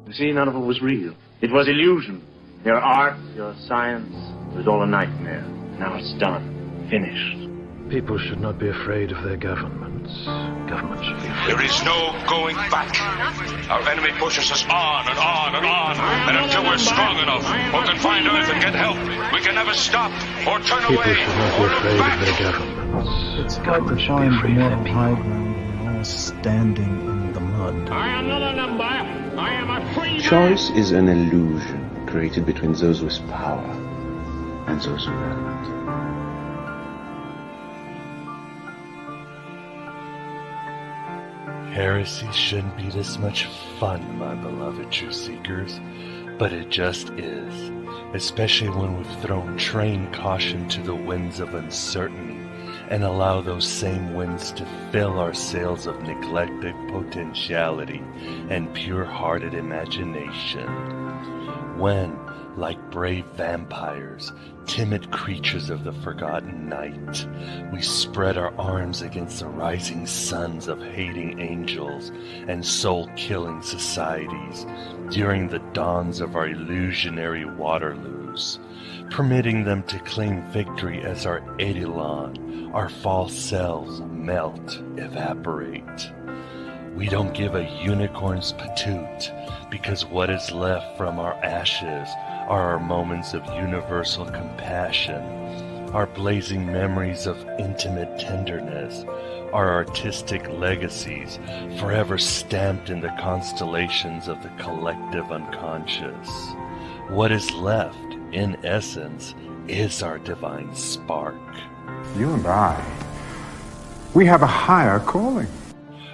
You see, none of it was real. It was illusion. Your art, your science, it was all a nightmare. Now it's done. Finished. People should not be afraid of their governments. Governments should be afraid. There is no going back. Our enemy pushes us on and on and on. And until we're strong enough or can find Earth and get help, we can never stop or turn People away should not be or look afraid back. of their governments. It's hard to Governments should be find afraid of moral their high people. ground when we're all standing in the mud. I am not a number. I am a free man. Choice is an illusion created between those with power and those who haven't. Heresy shouldn't be this much fun, my beloved truth seekers, but it just is, especially when we've thrown trained caution to the winds of uncertainty and allow those same winds to fill our sails of neglected potentiality and pure-hearted imagination. When, like brave vampires, timid creatures of the forgotten night, we spread our arms against the rising suns of hating angels and soul-killing societies during the dawns of our illusionary Waterloos, permitting them to claim victory as our eidolon, our false selves melt, evaporate. We don't give a unicorn's patoot, because what is left from our ashes are our moments of universal compassion, our blazing memories of intimate tenderness, our artistic legacies forever stamped in the constellations of the collective unconscious. What is left, in essence, is our divine spark. You and I, we have a higher calling.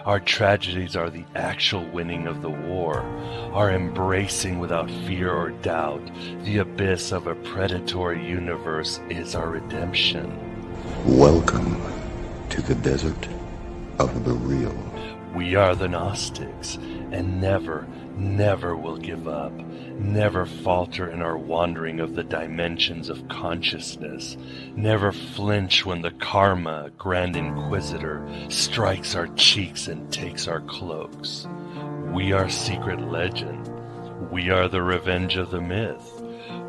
Our tragedies are the actual winning of the war, our embracing without fear or doubt the abyss of a predatory universe is our redemption. Welcome to the desert of the real. We are the Gnostics, and never, never will give up, never falter in our wandering of the dimensions of consciousness, never flinch when the Karma, Grand Inquisitor, strikes our cheeks and takes our cloaks. We are secret legend. We are the revenge of the myth.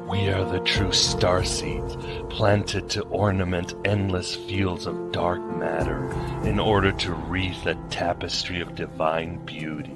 We are the true starseeds, planted to ornament endless fields of dark matter in order to wreath a tapestry of divine beauty.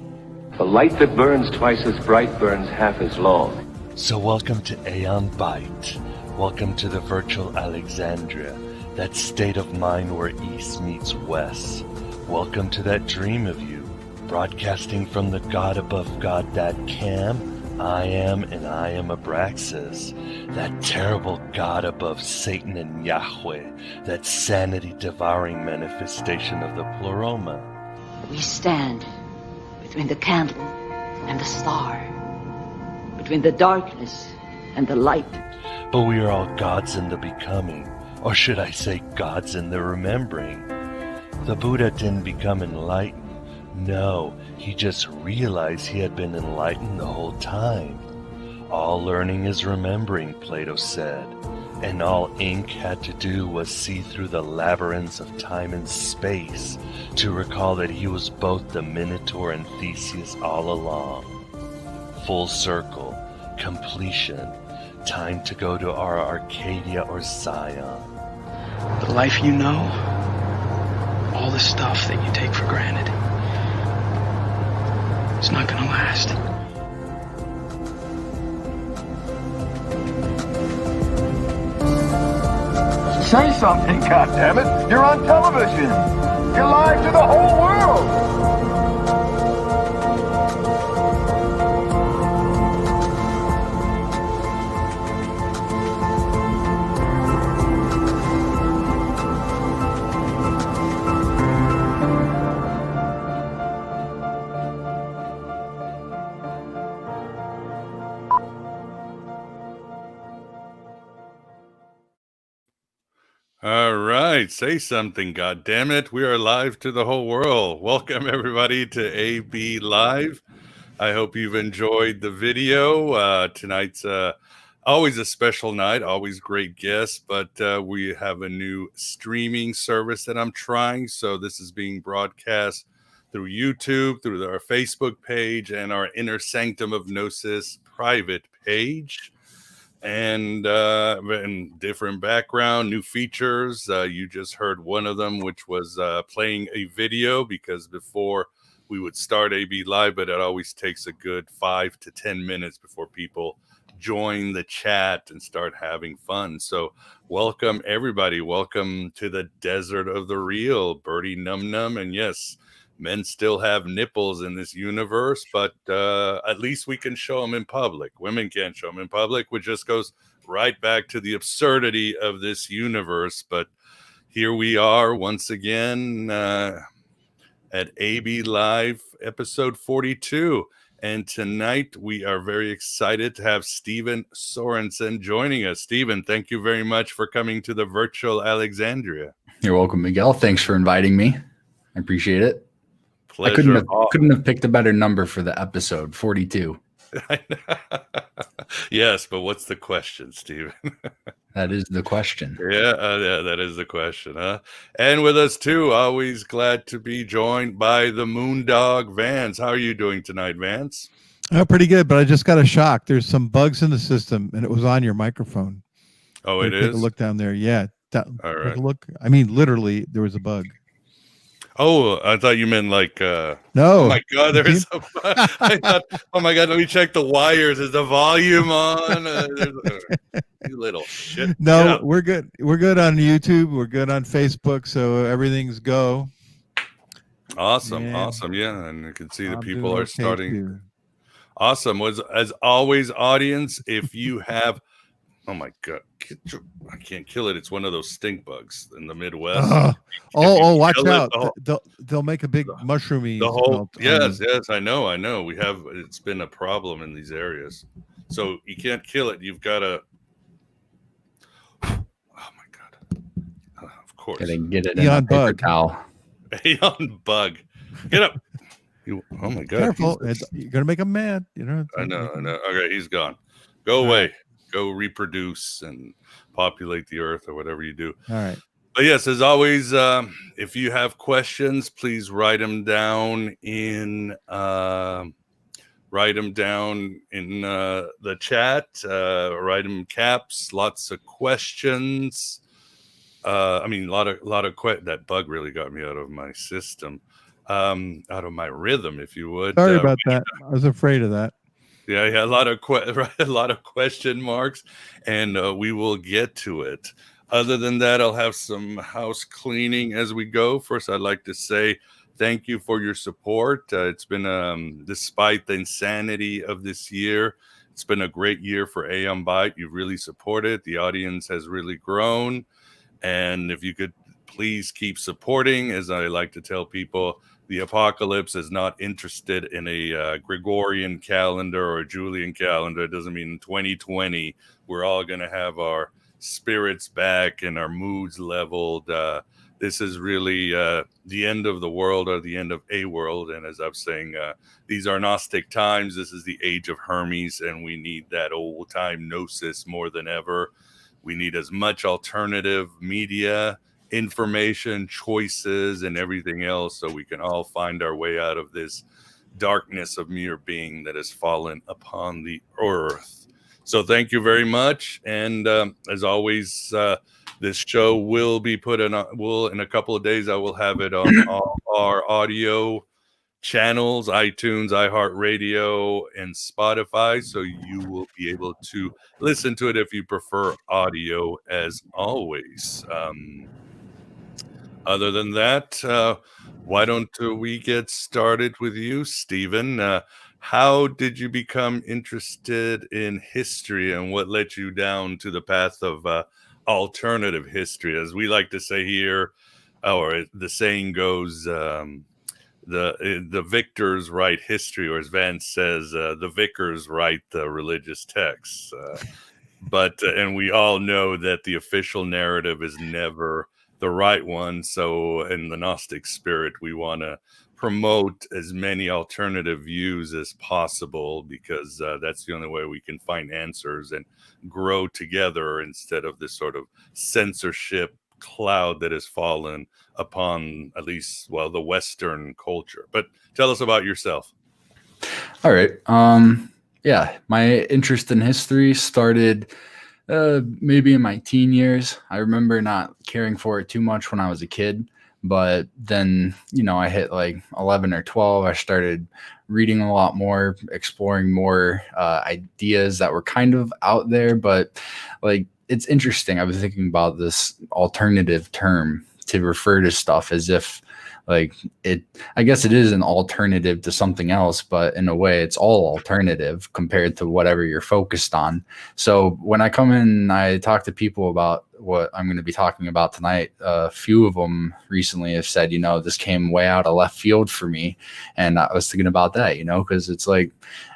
The light that burns twice as bright burns half as long. So welcome to Aeon Byte. Welcome to the virtual Alexandria, that state of mind where East meets West. Welcome to that dream of you, broadcasting from the God above God.cam. I am and I am Abraxas, that terrible God above Satan and Yahweh, that sanity-devouring manifestation of the Pleroma. We stand between the candle and the star, between the darkness and the light. But we are all gods in the becoming, or should I say gods in the remembering. The Buddha didn't become enlightened. No, he just realized he had been enlightened the whole time. All learning is remembering, Plato said, and all ink had to do was see through the labyrinths of time and space to recall that he was both the Minotaur and Theseus all along. Full circle, completion, time to go to our Arcadia or Zion. The life you know, all the stuff that you take for granted, it's not gonna last. Say something, goddammit! You're on television! You're live to the whole world! All right, say something, goddammit. We are live to the whole world. Welcome, everybody, to AB Live. I hope you've enjoyed the video. Tonight's always a special night, always great guests, but we have a new streaming service that I'm trying. So this is being broadcast through YouTube, through our Facebook page, and our Inner Sanctum of Gnosis private page. And different background, new features. You just heard one of them, which was playing a video, because before we would start AB Live, but it always takes a good 5 to 10 minutes before people join the chat and start having fun. So welcome everybody. Welcome to the desert of the real. Birdie Num Num. And yes, men still have nipples in this universe, but at least we can show them in public. Women can't show them in public, which just goes right back to the absurdity of this universe. But here we are once again at AB Live episode 42. And tonight we are very excited to have Stephen Sorensen joining us. Stephen, thank you very much for coming to the virtual Alexandria. You're welcome, Miguel. Thanks for inviting me. I appreciate it. Pleasure. I couldn't have picked a better number for the episode, 42. Yes, but what's the question, Stephen? That is the question. Yeah, that is the question, huh? And with us too, always glad to be joined by the Moondog Vance. How are you doing tonight, Vance? Oh, pretty good, but I just got a shock. There's some bugs in the system, and it was on your microphone. Oh, it Take is? a look down there. Yeah. All right. Look. I mean, literally, there was a bug. Oh, I thought you meant like no. Oh my God, there is a bug. I thought, oh my God, let me check the wires. Is the volume on? You little shit. No, we're good. We're good on YouTube. We're good on Facebook. So everything's go. Awesome. Awesome. Yeah. And you can see the people are starting. Awesome. As always, audience, if you have, oh my God, I can't kill it. It's one of those stink bugs in the Midwest. Watch out. They'll make a big mushroomy. Yes, I know. It's been a problem in these areas. So you can't kill it. You've got to, oh my God. Of course. Gotta get it in a paper towel. Aeon bug. Get up. Oh my God. Careful. You're going to make him mad. I know. Okay, he's gone. Go away. Go reproduce and populate the earth or whatever you do. All right. But yes, as always, if you have questions, please write them down in the chat. Write them caps. Lots of questions. That bug really got me out of my system, out of my rhythm, if you would. Sorry about that. I was afraid of that. Yeah, a lot of question marks, and we will get to it. Other than that, I'll have some house cleaning as we go. First, I'd like to say thank you for your support. It's been, despite the insanity of this year, it's been a great year for Aeon Byte. You've really supported. The audience has really grown. And if you could please keep supporting, as I like to tell people, the apocalypse is not interested in a Gregorian calendar or a Julian calendar. It doesn't mean in 2020 we're all going to have our spirits back and our moods leveled. This is really the end of the world, or the end of a world. And as I'm saying, these are Gnostic times. This is the age of Hermes, and we need that old time gnosis more than ever. We need as much alternative media, information, choices, and everything else, so we can all find our way out of this darkness of mere being that has fallen upon the earth. So thank you very much. And as always, this show will be put in in a couple of days. I will have it on all our audio channels, iTunes, iHeartRadio, and Spotify, so you will be able to listen to it if you prefer audio, as always. Other than that, why don't we get started with you, Stephen? How did you become interested in history, and what led you down to the path of alternative history? As we like to say here, or the saying goes, the victors write history, or as Vance says, the vicars write the religious texts. And we all know that the official narrative is never the right one. So in the Gnostic spirit, we want to promote as many alternative views as possible, because that's the only way we can find answers and grow together, instead of this sort of censorship cloud that has fallen upon at least, well, the Western culture. But tell us about yourself. All right. Yeah, my interest in history started maybe in my teen years. I remember not caring for it too much when I was a kid, but then, I hit like 11 or 12. I started reading a lot more, exploring more ideas that were kind of out there, but like, it's interesting. I was thinking about this alternative term to refer to stuff as if like I guess it is an alternative to something else, but in a way it's all alternative compared to whatever you're focused on. So when I come in, I talk to people about what I'm going to be talking about tonight. A few of them recently have said, this came way out of left field for me. And I was thinking about that, because it's like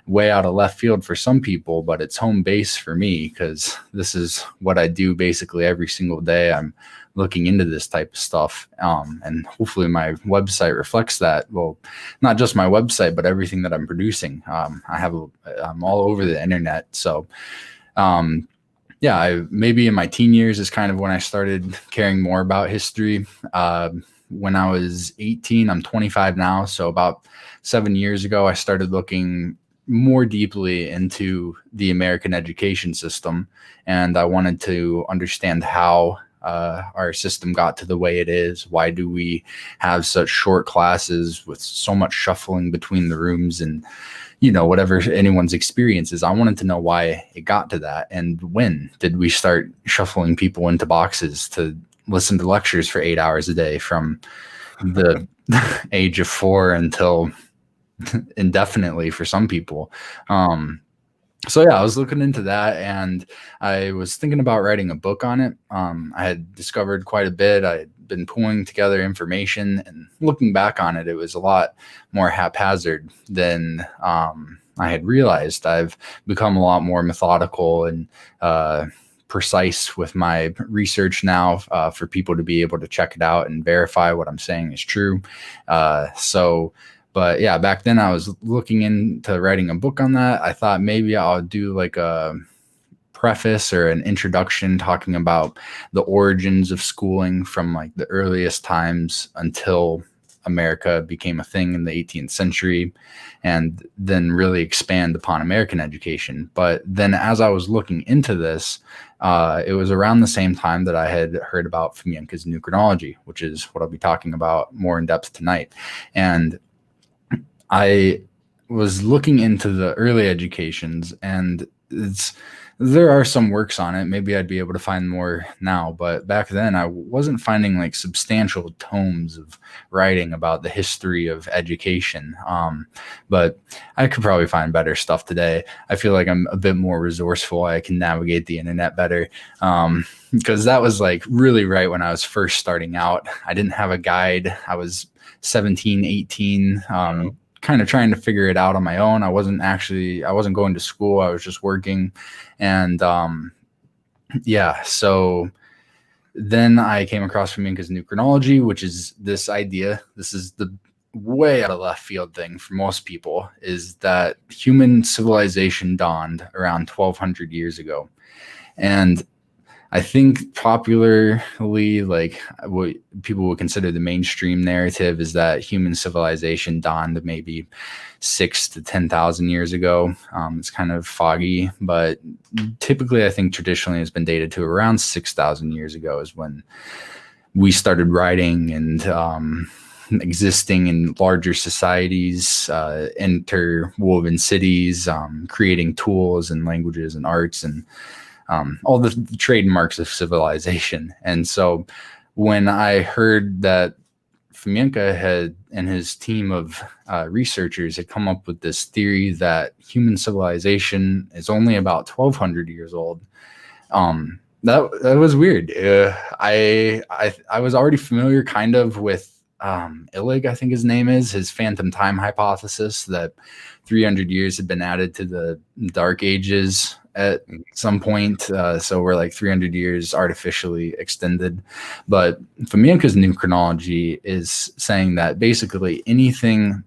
way out of left field for some people, but it's home base for me because this is what I do basically every single day. I'm looking into this type of stuff. And hopefully my website reflects that. Well, not just my website, but everything that I'm producing. I'm all over the internet. So, yeah, maybe in my teen years is kind of when I started caring more about history. When I was 18, I'm 25 now. So about 7 years ago, I started looking more deeply into the American education system. And I wanted to understand how our system got to the way it is. Why do we have such short classes with so much shuffling between the rooms and, whatever anyone's experience is? I wanted to know why it got to that. And when did we start shuffling people into boxes to listen to lectures for 8 hours a day from the age of 4 until indefinitely for some people? So yeah, I was looking into that and I was thinking about writing a book on it. I had discovered quite a bit. I had been pulling together information, and looking back on it, it was a lot more haphazard than I had realized. I've become a lot more methodical and precise with my research now for people to be able to check it out and verify what I'm saying is true. But yeah, back then I was looking into writing a book on that. I thought maybe I'll do like a preface or an introduction talking about the origins of schooling from like the earliest times until America became a thing in the 18th century, and then really expand upon American education. But then as I was looking into this, it was around the same time that I had heard about Fomenko's new chronology, which is what I'll be talking about more in depth tonight. And I was looking into the early educations, and there are some works on it. Maybe I'd be able to find more now, but back then I wasn't finding like substantial tomes of writing about the history of education. But I could probably find better stuff today. I feel like I'm a bit more resourceful. I can navigate the internet better. Because that was like really right when I was first starting out. I didn't have a guide. I was 17, 18, kind of trying to figure it out on my own. I wasn't going to school. I was just working. And yeah, so then I came across Fomenko's new chronology, which is this idea. This is the way out of left field thing for most people, is that human civilization dawned around 1200 years ago. And I think popularly, like what people would consider the mainstream narrative is that human civilization dawned maybe 6,000 to 10,000 years ago. It's kind of foggy, but typically I think traditionally has been dated to around 6,000 years ago is when we started writing and existing in larger societies, interwoven cities, creating tools and languages and arts and all the trademarks of civilization. And so when I heard that Fomenko had and his team of researchers had come up with this theory that human civilization is only about 1,200 years old, that was weird. I was already familiar kind of with Illig, I think his name is, his phantom time hypothesis that 300 years had been added to the Dark Ages at some point. So we're like 300 years artificially extended. But Fomenko's new chronology is saying that basically anything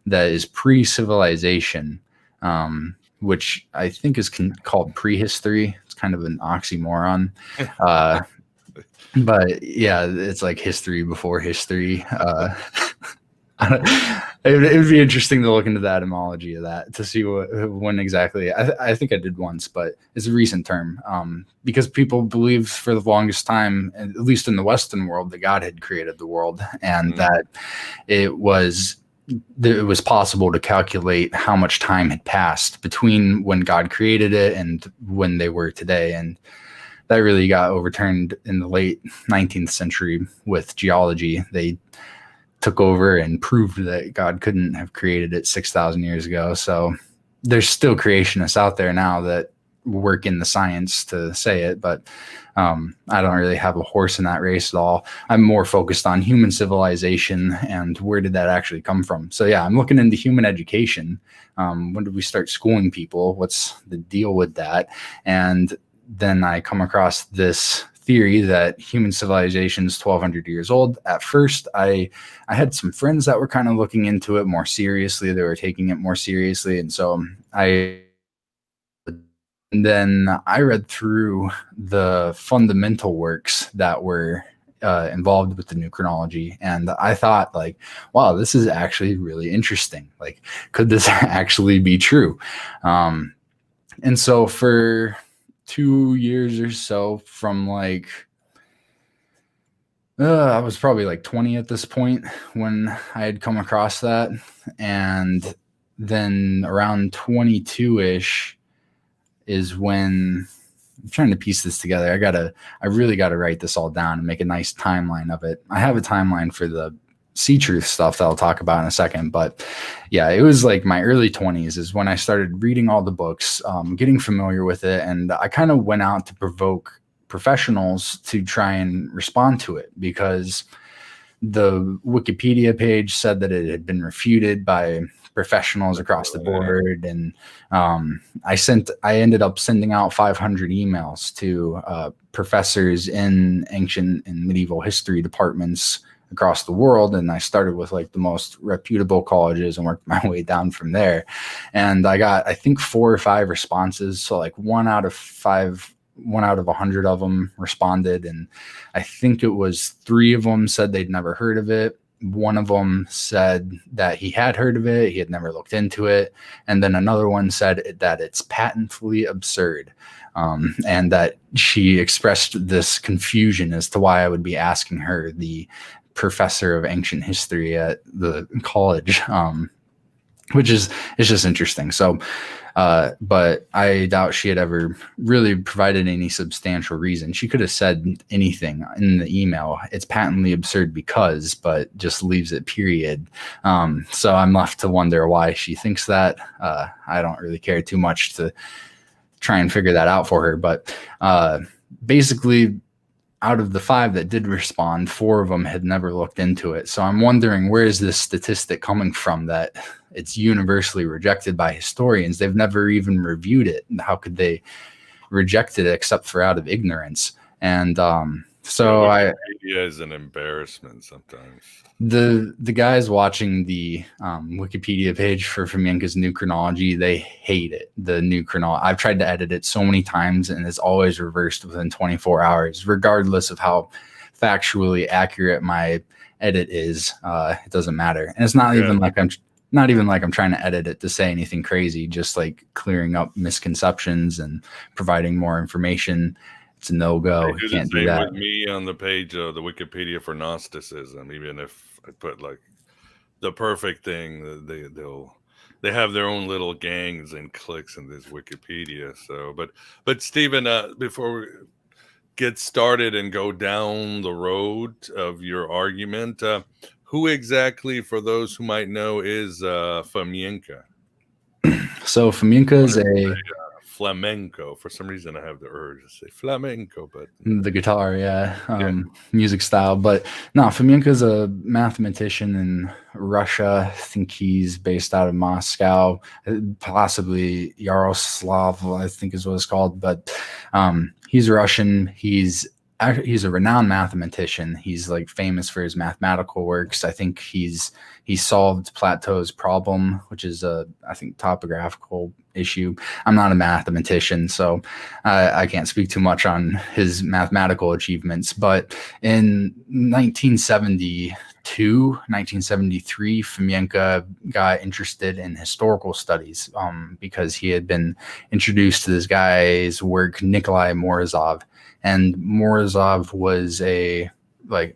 that is pre-civilization, which I think is called prehistory. It's kind of an oxymoron. But yeah, it's like history before history. It would be interesting to look into the etymology of that to see when exactly. I think I did once, but it's a recent term, because people believed for the longest time, at least in the Western world, that God had created the world, and that it was possible to calculate how much time had passed between when God created it and when they were today. And that really got overturned in the late 19th century with geology. They took over and proved that God couldn't have created it 6,000 years ago. So there's still creationists out there now that work in the science to say it, but I don't really have a horse in that race at all. I'm more focused on human civilization and where did that actually come from. So yeah, I'm looking into human education. When did we start schooling people? What's the deal with that? And then I come across this theory that human civilization is 1,200 years old. At first, I had some friends that were kind of looking into it more seriously. They were taking it more seriously. And so then I read through the fundamental works that were involved with the new chronology. And I thought, like, wow, this is actually really interesting. Like, could this actually be true? And so for 2 years or so, from like I was probably like 20 at this point when I had come across that, and then around 22-ish is when I'm trying to piece this together. I really gotta write this all down and make a nice timeline of it. I have a timeline for the Sea Truth stuff that I'll talk about in a second, but yeah, it was like my early 20s is when I started reading all the books, getting familiar with it, and I kind of went out to provoke professionals to try and respond to it, because the Wikipedia page said that it had been refuted by professionals across the board, and I ended up sending out 500 emails to professors in ancient and medieval history departments across the world, and I started with like the most reputable colleges and worked my way down from there. And I got, I think, 4 or 5 responses, so like 1 out of 100 of them responded, and I think it was 3 of them said they'd never heard of it. One of them said that he had heard of it, he had never looked into it, and then another one said that it's patently absurd, and that she expressed this confusion as to why I would be asking her, the professor of ancient history at the college, which is, it's just interesting. So but I doubt she had ever really provided any substantial reason. She could have said anything in the email. It's patently absurd because, but just leaves it period. So I'm left to wonder why she thinks that. I don't really care too much to try and figure that out for her. But basically, out of the 5 that did respond, 4 of them had never looked into it. So I'm wondering, where is this statistic coming from that it's universally rejected by historians? They've never even reviewed it. How could they reject it except for out of ignorance? And so Wikipedia is an embarrassment sometimes. The guys watching the Wikipedia page for Fomenko's new chronology, they hate it. The new chronology. I've tried to edit it so many times, and it's always reversed within 24 hours, regardless of how factually accurate my edit is. It doesn't matter, and it's not even like I'm trying to edit it to say anything crazy. Just like clearing up misconceptions and providing more information. It's a no-go. They do the same with me on the page of the Wikipedia for Gnosticism. Even if I put like the perfect thing, they have their own little gangs and cliques in this Wikipedia. So, but Stephen, before we get started and go down the road of your argument, who exactly, for those who might know, is Fomenko? So Fomenko is a flamenco. For some reason, I have the urge to say flamenco, but the guitar, music style. But no, Fomenko is a mathematician in Russia. I think he's based out of Moscow, possibly Yaroslav, I think is what it's called. But he's Russian. He's he's a renowned mathematician. He's like famous for his mathematical works. I think he solved Plato's problem, which is I think topographical issue. I'm not a mathematician, so I can't speak too much on his mathematical achievements. But in 1973, Fomenko got interested in historical studies because he had been introduced to this guy's work, Nikolai Morozov. And Morozov was a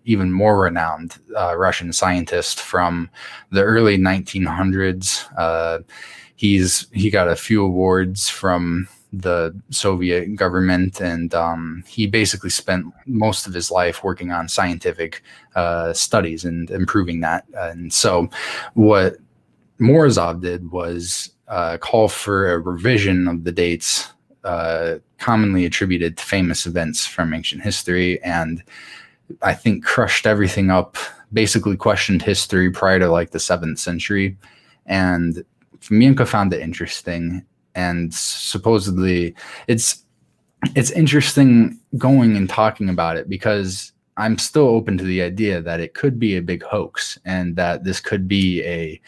even more renowned Russian scientist from the early 1900s. He got a few awards from the Soviet government, and he basically spent most of his life working on scientific studies and improving that. And so what Morozov did was call for a revision of the dates commonly attributed to famous events from ancient history, and I think crushed everything up, basically questioned history prior to like the 7th century. And Fomenko found it interesting, and supposedly it's interesting going and talking about it because I'm still open to the idea that it could be a big hoax and that this could be a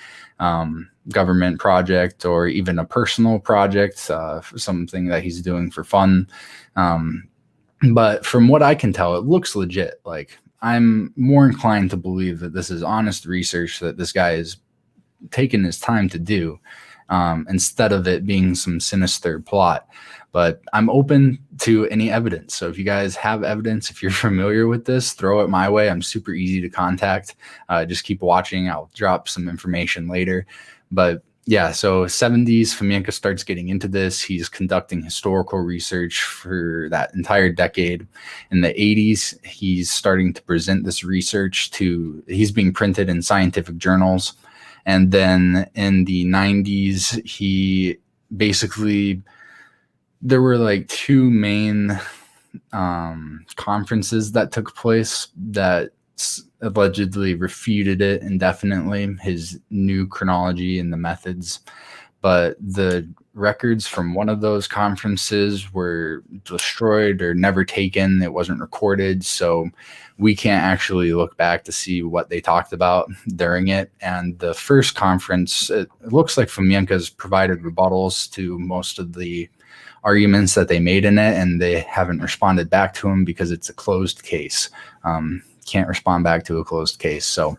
government project or even a personal project, something that he's doing for fun. But from what I can tell, it looks legit. Like, I'm more inclined to believe that this is honest research that this guy is taking his time to do, instead of it being some sinister plot. But I'm open to any evidence. So if you guys have evidence, if you're familiar with this, throw it my way. I'm super easy to contact. Just keep watching. I'll drop some information later. But yeah, so 70s, Fomenko starts getting into this. He's conducting historical research for that entire decade. In the 80s, he's starting to present this research he's being printed in scientific journals. And then in the 90s, there were like two main conferences that took place that allegedly refuted it indefinitely, his new chronology and the methods. But the records from one of those conferences were destroyed or never taken. It wasn't recorded, so we can't actually look back to see what they talked about during it. And the first conference, it looks like Fomenko's provided rebuttals to most of the arguments that they made in it, and they haven't responded back to him because it's a closed case. Can't respond back to a closed case. So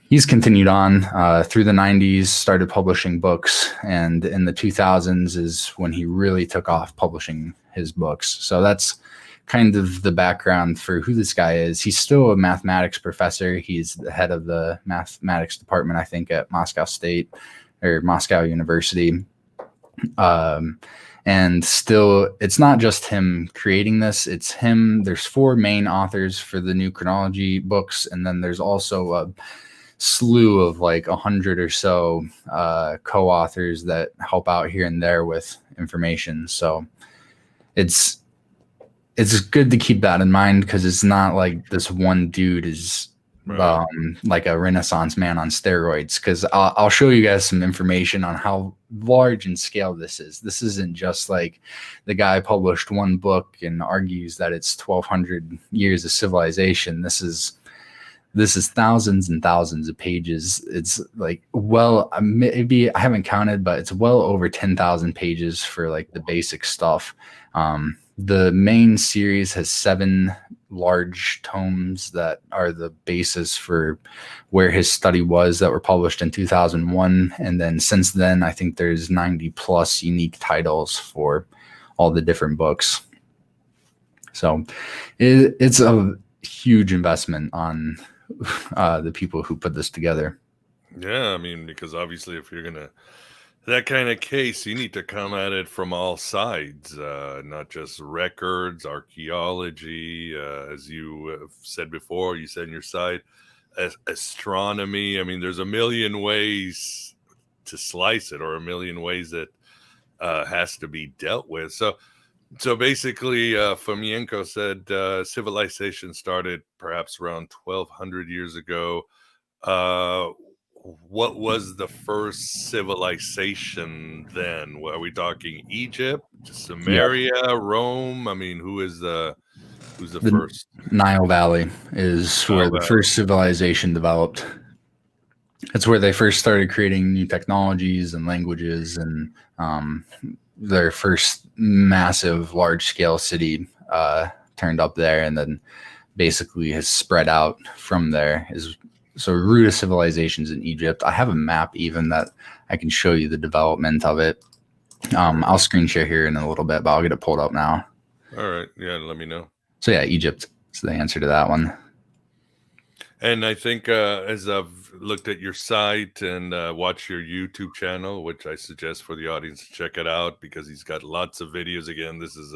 he's continued on through the 90s, started publishing books, and in the 2000s is when he really took off publishing his books. So that's kind of the background for who this guy is. He's still a mathematics professor. He's the head of the mathematics department, I think, at Moscow University. And still, it's not just him creating this, it's him. There's 4 main authors for the new chronology books, and then there's also a slew of like 100 or so co-authors that help out here and there with information. So it's good to keep that in mind, because it's not like this one dude is like a Renaissance man on steroids. Because I'll show you guys some information on how large in scale this is. This isn't just like the guy published one book and argues that it's 1,200 years of civilization. This is thousands and thousands of pages. It's like, well, maybe I haven't counted, but it's well over 10,000 pages for like the basic stuff. The main series has 7 large tomes that are the basis for where his study was, that were published in 2001. And then since then, I think there's 90 plus unique titles for all the different books. So it's a huge investment on the people who put this together. Yeah, I mean, because obviously if you're gonna that kind of case, you need to come at it from all sides, not just records, archaeology, as you said before, you said in your site, astronomy. I mean, there's a million ways to slice it, or a million ways that has to be dealt with. So basically, Fomenko said civilization started perhaps around 1,200 years ago. What was the first civilization then? Are we talking Egypt, Sumeria, Rome? I mean, who is the Who's the first? Nile Valley is where the first civilization developed. It's where they first started creating new technologies and languages, and their first massive large-scale city turned up there, and then basically has spread out from there. So root of civilizations in Egypt. I have a map even that I can show you the development of it. I'll screen share here in a little bit, but I'll get it pulled up now. All right. Yeah, let me know. So yeah, Egypt is the answer to that one. And I think as I've looked at your site and watched your YouTube channel, which I suggest for the audience to check it out because he's got lots of videos. Again, this is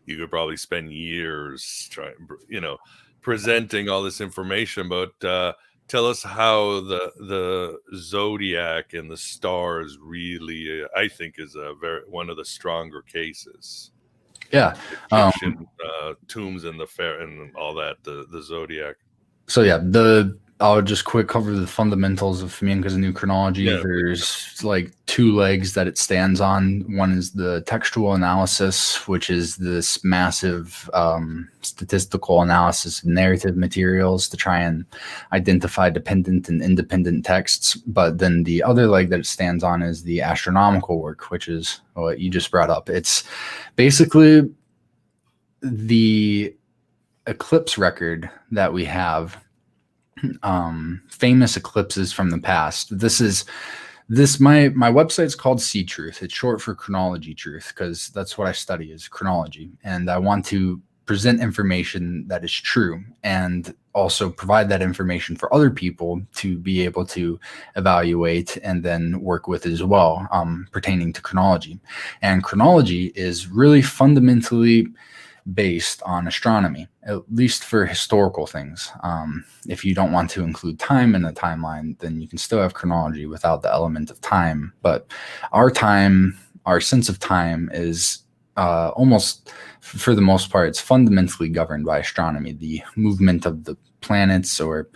you could probably spend years trying, presenting all this information. But tell us how the zodiac and the stars really, I think, is one of the stronger cases. Yeah, tombs and the fair and all that. The zodiac. So yeah, I'll just quick cover the fundamentals of Fomenko's new chronology. Yeah, there's like two legs that it stands on. One is the textual analysis, which is this massive statistical analysis of narrative materials to try and identify dependent and independent texts. But then the other leg that it stands on is the astronomical work, which is what you just brought up. It's basically the eclipse record that we have, famous eclipses from the past. My website's called See Truth. It's short for chronology truth, because that's what I study is chronology, and I want to present information that is true and also provide that information for other people to be able to evaluate and then work with as well, pertaining to chronology. And chronology is really fundamentally based on astronomy, at least for historical things. If you don't want to include time in the timeline, then you can still have chronology without the element of time. But our sense of time is almost, for the most part, it's fundamentally governed by astronomy, the movement of the planets, or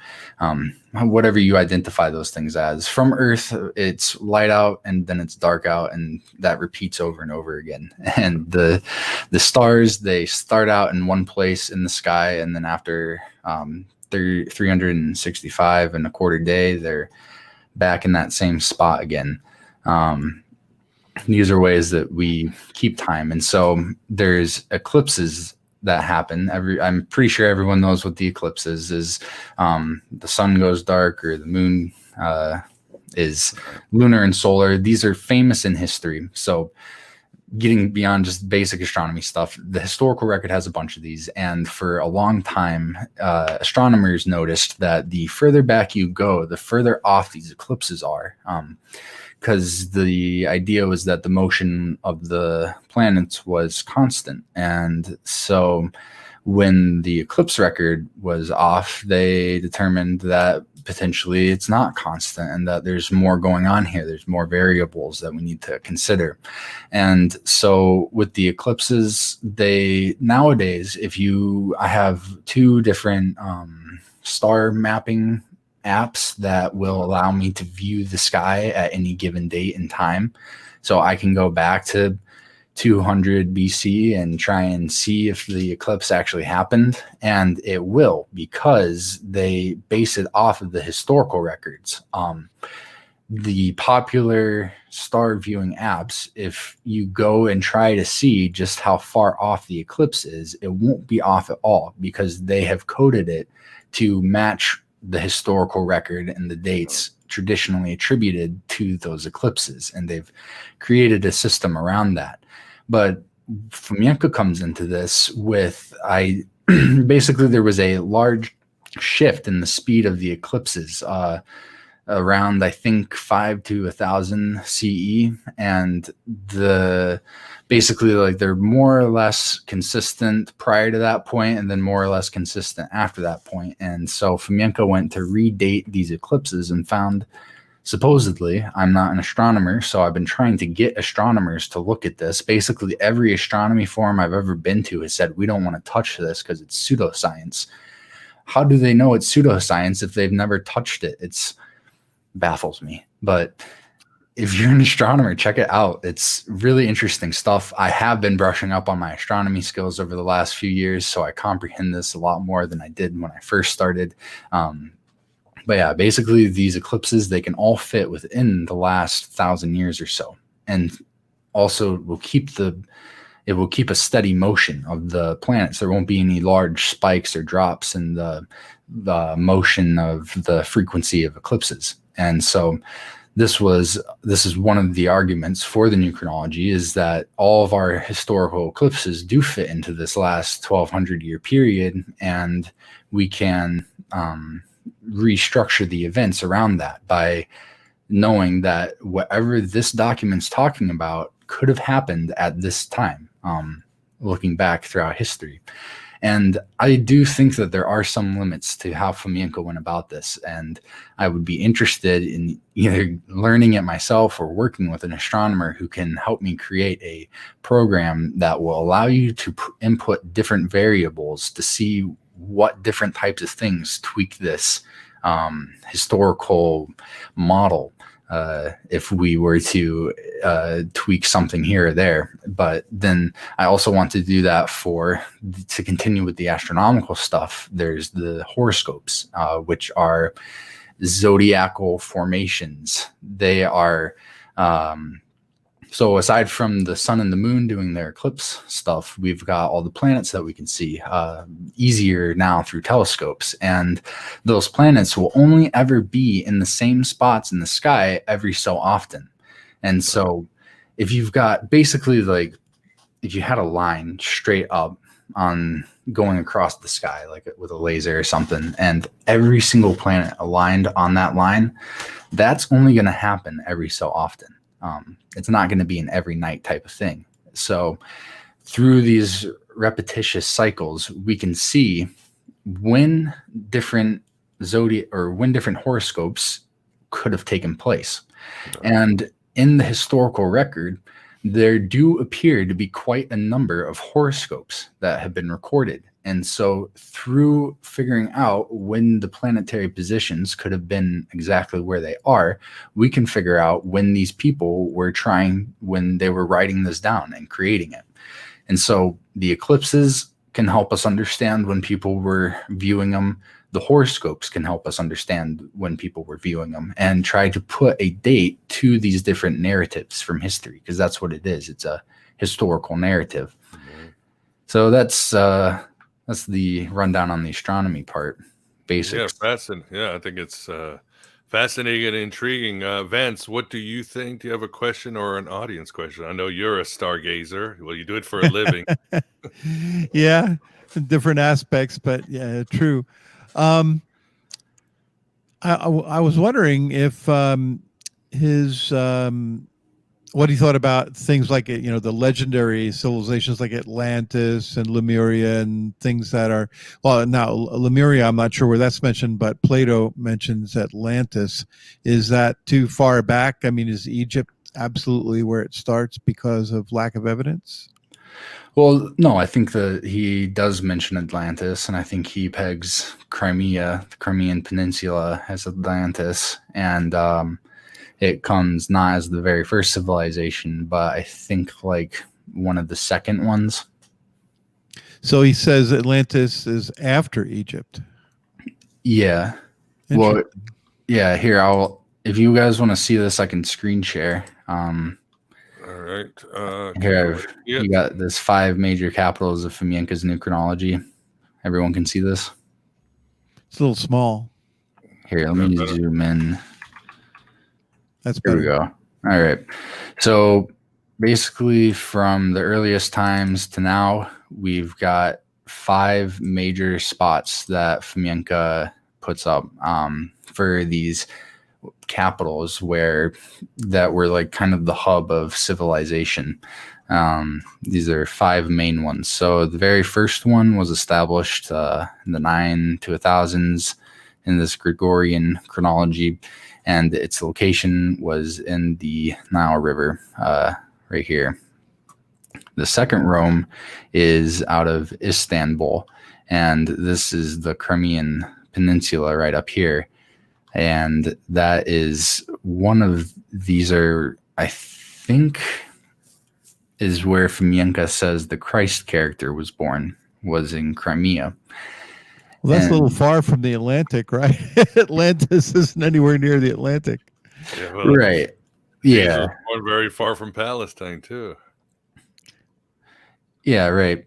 whatever you identify those things as. From Earth, it's light out and then it's dark out, and that repeats over and over again. And the stars, they start out in one place in the sky, and then after 365 and a quarter day, they're back in that same spot again. These are ways that we keep time. And so there's eclipses that happen. I'm pretty sure everyone knows what the eclipse is the sun goes dark, or the moon is lunar and solar. These are famous in history. So getting beyond just basic astronomy stuff, the historical record has a bunch of these. And for a long time, astronomers noticed that the further back you go, the further off these eclipses are. Because the idea was that the motion of the planets was constant. And so when the eclipse record was off, they determined that potentially it's not constant and that there's more going on here. There's more variables that we need to consider. And so with the eclipses, nowadays, I have two different star mapping apps that will allow me to view the sky at any given date and time. So I can go back to 200 BC and try and see if the eclipse actually happened. And it will, because they base it off of the historical records. The popular star viewing apps, if you go and try to see just how far off the eclipse is, it won't be off at all, because they have coded it to match the historical record and the dates traditionally attributed to those eclipses, and they've created a system around that. But Fomenko comes into this with basically there was a large shift in the speed of the eclipses around, I think, 5 to 1000 CE, and basically like they're more or less consistent prior to that point, and then more or less consistent after that point. And so Fomenko went to redate these eclipses and found, supposedly, I'm not an astronomer, so I've been trying to get astronomers to look at this. Basically every astronomy forum I've ever been to has said, we don't want to touch this because it's pseudoscience. How do they know it's pseudoscience if they've never touched it? It's baffles me. But if you're an astronomer, check it out. It's really interesting stuff. I have been brushing up on my astronomy skills over the last few years, so I comprehend this a lot more than I did when I first started. But yeah, basically these eclipses, they can all fit within the last 1,000 years or so. And also it will keep a steady motion of the planets. There won't be any large spikes or drops in the motion of the frequency of eclipses. And so this is one of the arguments for the new chronology, is that all of our historical eclipses do fit into this last 1,200 year period, and we can restructure the events around that by knowing that whatever this document's talking about could have happened at this time, looking back throughout history. And I do think that there are some limits to how Fomenko went about this, and I would be interested in either learning it myself or working with an astronomer who can help me create a program that will allow you to input different variables to see what different types of things tweak this historical model. If we were to tweak something here or there. But then I also want to do that to continue with the astronomical stuff. There's the horoscopes, which are zodiacal formations. They are, so aside from the sun and the moon doing their eclipse stuff, we've got all the planets that we can see easier now through telescopes. And those planets will only ever be in the same spots in the sky every so often. And so if you've got basically like, if you had a line straight up on going across the sky, like with a laser or something, and every single planet aligned on that line, that's only going to happen every so often. It's not going to be an every night type of thing. So through these repetitious cycles, we can see when different different horoscopes could have taken place. And in the historical record, there do appear to be quite a number of horoscopes that have been recorded. And so through figuring out when the planetary positions could have been exactly where they are, we can figure out when these people were when they were writing this down and creating it. And so the eclipses can help us understand when people were viewing them. The horoscopes can help us understand when people were viewing them and try to put a date to these different narratives from history, because that's what it is. It's a historical narrative. So that's the rundown on the astronomy part. Basics. Yeah, fascinating. Yeah, I think it's fascinating and intriguing. Vance, what do you think? Do you have a question or an audience question? I know you're a stargazer. Well, you do it for a living. Yeah, different aspects, but yeah, true. I was wondering if his what he thought about things like, the legendary civilizations like Atlantis and Lemuria and things that are, well, now Lemuria, I'm not sure where that's mentioned, but Plato mentions Atlantis. Is that too far back? I mean, is Egypt absolutely where it starts because of lack of evidence? Well, no, I think that he does mention Atlantis, and I think he pegs Crimea, the Crimean Peninsula, as Atlantis, and it comes not as the very first civilization, but I think like one of the second ones. So he says Atlantis is after Egypt. Yeah. Well, yeah, here, if you guys want to see this, I can screen share. All right. Here, you got this 5 major capitals of Fomenko's new chronology. Everyone can see this? It's a little small. Here, let me zoom in. That's better. Here we go. All right. So basically from the earliest times to now, we've got 5 major spots that Fomenko puts up for these capitals that were like kind of the hub of civilization. These are 5 main ones. So the very first one was established in the 9 to 1000s in this Gregorian chronology, and its location was in the Nile River right here. The second Rome is out of Istanbul, and this is the Crimean Peninsula right up here. And that is one of these are, I think, is where Fomenko says the Christ character was born, was in Crimea. Well, that's a little far from the Atlantic, right? Atlantis isn't anywhere near the Atlantic. Yeah, well, right. Yeah. Jesus was very far from Palestine, too. Yeah, right.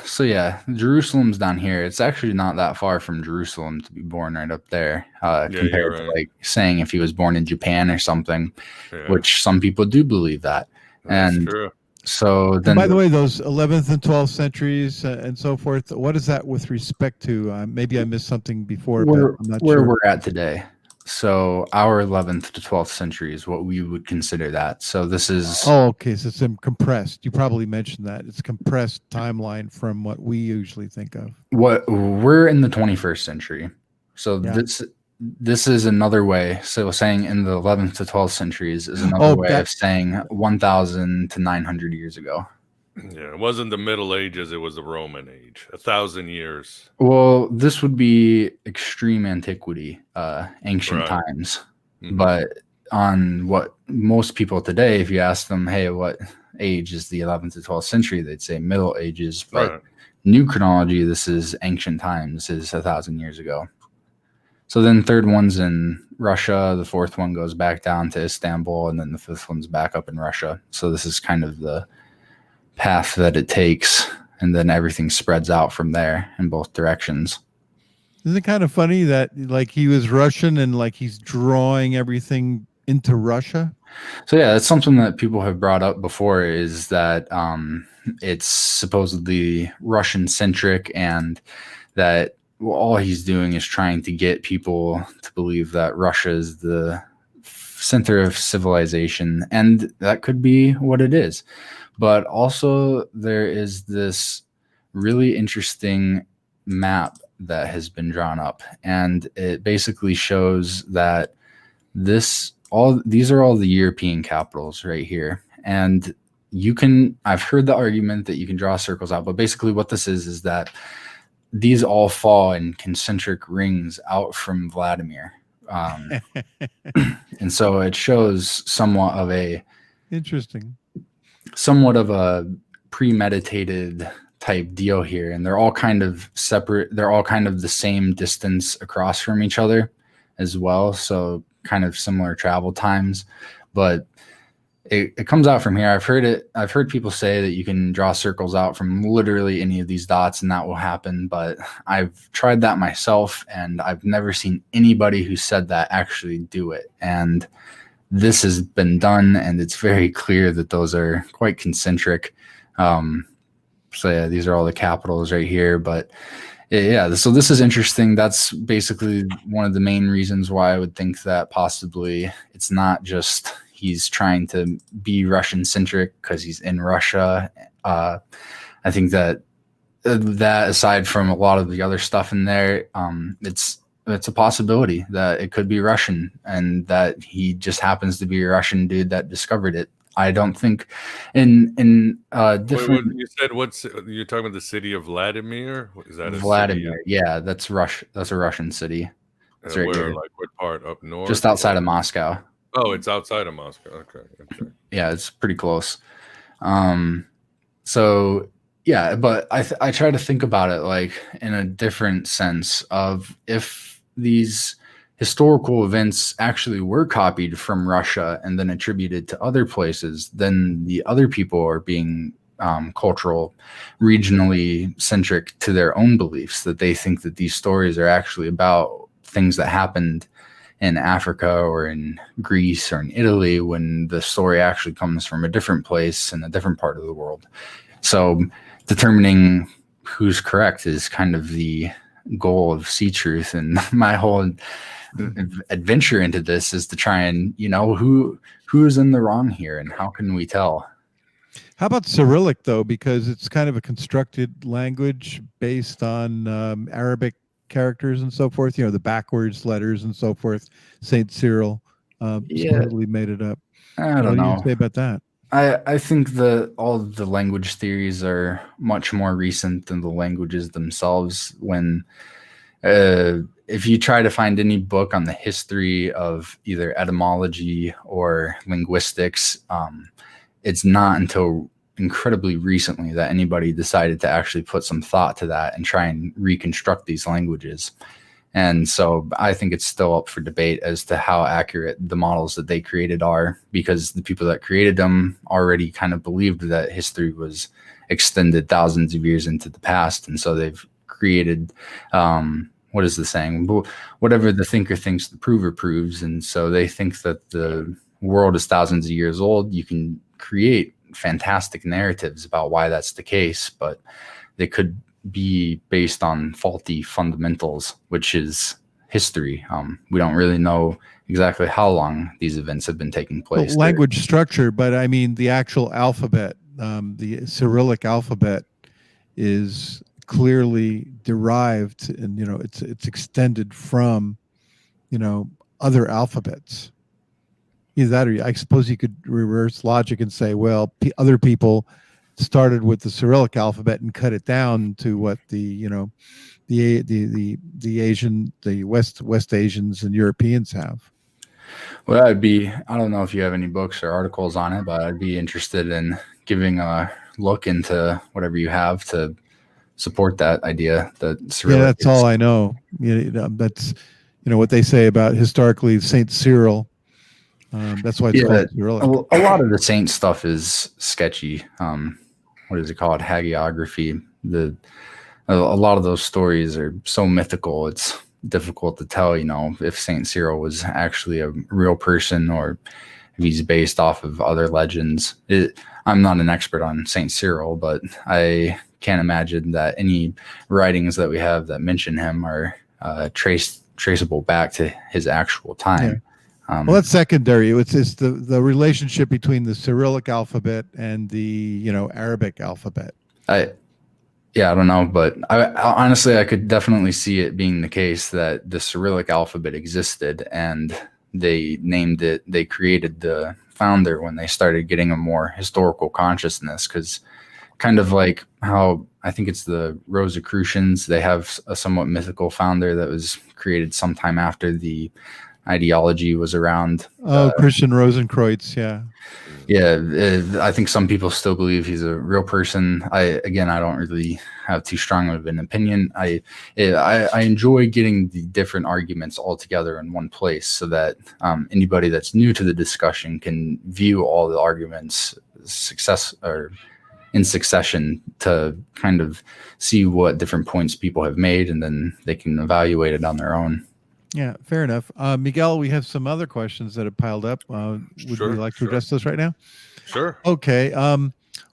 So yeah, Jerusalem's down here. It's actually not that far from Jerusalem to be born right up there, compared to like saying if he was born in Japan or something, which some people do believe that. That's and true. So then, and by the way, those 11th and 12th centuries and so forth, what is that with respect to? Maybe I missed something before, but I'm not where sure. we're at today. So our 11th to 12th century is what we would consider that. So this is... Oh, okay. So it's compressed. You probably mentioned that. It's compressed timeline from what we usually think of. What we're in the 21st century. So this is another way. So saying in the 11th to 12th centuries is another way of saying 1,000 to 900 years ago. Yeah, it wasn't the Middle Ages, it was the Roman age. 1,000 years. Well, this would be extreme antiquity, ancient times. Mm-hmm. But on what most people today, if you ask them, hey, what age is the 11th to 12th century, they'd say Middle Ages. But new chronology, this is ancient times, is 1,000 years ago. So then third one's in Russia, the fourth one goes back down to Istanbul, and then the fifth one's back up in Russia. So this is kind of the path that it takes, and then everything spreads out from there in both directions. Isn't it kind of funny that like he was Russian and like he's drawing everything into Russia? So yeah, that's something that people have brought up before, is that it's supposedly Russian centric, and that all he's doing is trying to get people to believe that Russia is the center of civilization, and that could be what it is. But also there is this really interesting map that has been drawn up, and it basically shows that these are all the European capitals right here. And I've heard the argument that you can draw circles out, but basically what this is that these all fall in concentric rings out from Vladimir. And so it shows somewhat of a premeditated type deal here, and they're all kind of separate. They're all kind of the same distance across from each other as well, so kind of similar travel times, but it comes out from here. I've heard people say that you can draw circles out from literally any of these dots and that will happen, but I've tried that myself and I've never seen anybody who said that actually do it. And this has been done, and it's very clear that those are quite concentric. So yeah, these are all the capitals right here, but yeah, so this is interesting. That's basically one of the main reasons why I would think that possibly it's not just he's trying to be Russian centric because he's in Russia. I think that aside from a lot of the other stuff in there, it's a possibility that it could be Russian, and that he just happens to be a Russian dude that discovered it. I don't think in different. Wait, you said you're talking about the city of Vladimir? Is that Vladimir? City? Yeah, that's That's a Russian city. It's right here. Like what part? Up north? Just outside of Moscow. Oh, it's outside of Moscow. Okay. Yeah, it's pretty close. So yeah, but I try to think about it like in a different sense of if these historical events actually were copied from Russia and then attributed to other places, then the other people are being cultural, regionally centric to their own beliefs, that they think that these stories are actually about things that happened in Africa or in Greece or in Italy, when the story actually comes from a different place in a different part of the world. So determining who's correct is kind of the goal of Sea Truth, and my whole adventure into this is to try and who's in the wrong here and how can we tell. How about Cyrillic though, because it's kind of a constructed language based on Arabic characters and so forth, the backwards letters and so forth. Saint Cyril supposedly made it up. I don't know. What do you say about that? I think that all of the language theories are much more recent than the languages themselves. When if you try to find any book on the history of either etymology or linguistics, it's not until incredibly recently that anybody decided to actually put some thought to that and try and reconstruct these languages. And so I think it's still up for debate as to how accurate the models that they created are, because the people that created them already kind of believed that history was extended thousands of years into the past. And so they've created, what is the saying? Whatever the thinker thinks, the prover proves. And so they think that the world is thousands of years old. You can create fantastic narratives about why that's the case, but they could be based on faulty fundamentals, which is history. We don't really know exactly how long these events have been taking place. Well, language structure, but I mean the actual alphabet, the Cyrillic alphabet is clearly derived, and it's extended from other alphabets. Either that, or I suppose you could reverse logic and say, well, other people started with the Cyrillic alphabet and cut it down to what the Asian, the West Asians and Europeans have. Well, I don't know if you have any books or articles on it, but I'd be interested in giving a look into whatever you have to support that idea that Cyrillic. Yeah, that's all I know. That's what they say about historically Saint Cyril. That's why it's called Cyrillic. A lot of the saint stuff is sketchy. What is it called? Hagiography. A lot of those stories are so mythical. It's difficult to tell, if Saint Cyril was actually a real person or if he's based off of other legends. I'm not an expert on Saint Cyril, but I can't imagine that any writings that we have that mention him are traceable back to his actual time. Yeah. Well, that's secondary. It's the relationship between the Cyrillic alphabet and the Arabic alphabet. I don't know, but I honestly I could definitely see it being the case that the Cyrillic alphabet existed and they named it. They created the founder when they started getting a more historical consciousness, because kind of like how I think it's the Rosicrucians, they have a somewhat mythical founder that was created sometime after the ideology was around. Christian Rosenkreutz. I think some people still believe he's a real person. I don't really have too strong of an opinion. I enjoy getting the different arguments all together in one place so that anybody that's new to the discussion can view all the arguments in succession to kind of see what different points people have made, and then they can evaluate it on their own. Yeah, fair enough. Miguel, we have some other questions that have piled up. Would you like to address those right now? Sure. Okay.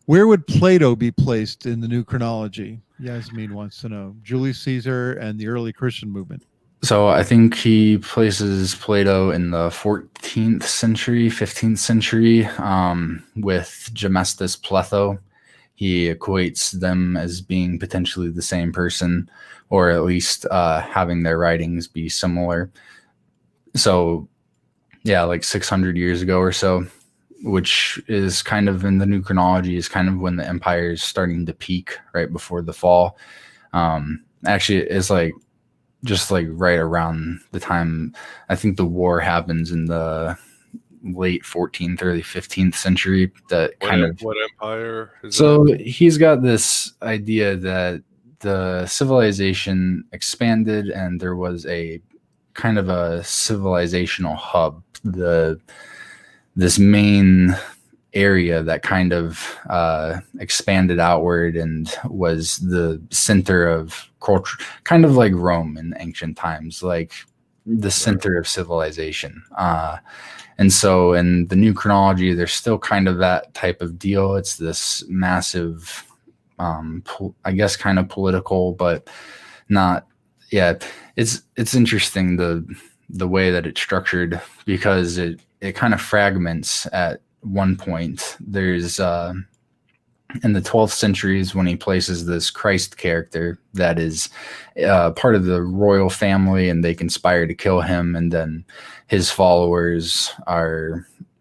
Where would Plato be placed in the new chronology? Yasmin wants to know. Julius Caesar and the early Christian movement. So I think he places Plato in the 14th century, 15th century, with Gemistus Pletho. He equates them as being potentially the same person, or at least having their writings be similar. So, yeah, like 600 years ago or so, which is kind of in the new chronology, is kind of when the empire is starting to peak right before the fall. Actually, it's just right around the time I think the war happens in the late 14th, early 15th century. What empire is so that? He's got this idea that the civilization expanded and there was a kind of a civilizational hub, this main area that kind of expanded outward and was the center of culture, kind of like Rome in ancient times, like the center of civilization. And so in the new chronology, there's still kind of that type of deal. It's this massive, I guess, kind of political, but not. Yeah, it's interesting the way that it's structured, because it kind of fragments at one point. There's in the 12th century is when he places this Christ character that is part of the royal family, and they conspire to kill him, and then his followers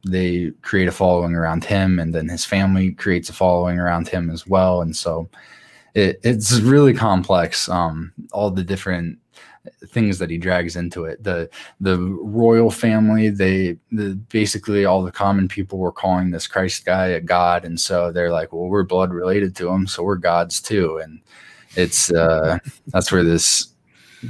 they create a following around him, and then his family creates a following around him as well. And so it's really complex, all the different things that he drags into it. The royal family, basically all the common people were calling this Christ guy a god, and so they're like, well, we're blood related to him, so we're gods too. And it's that's where this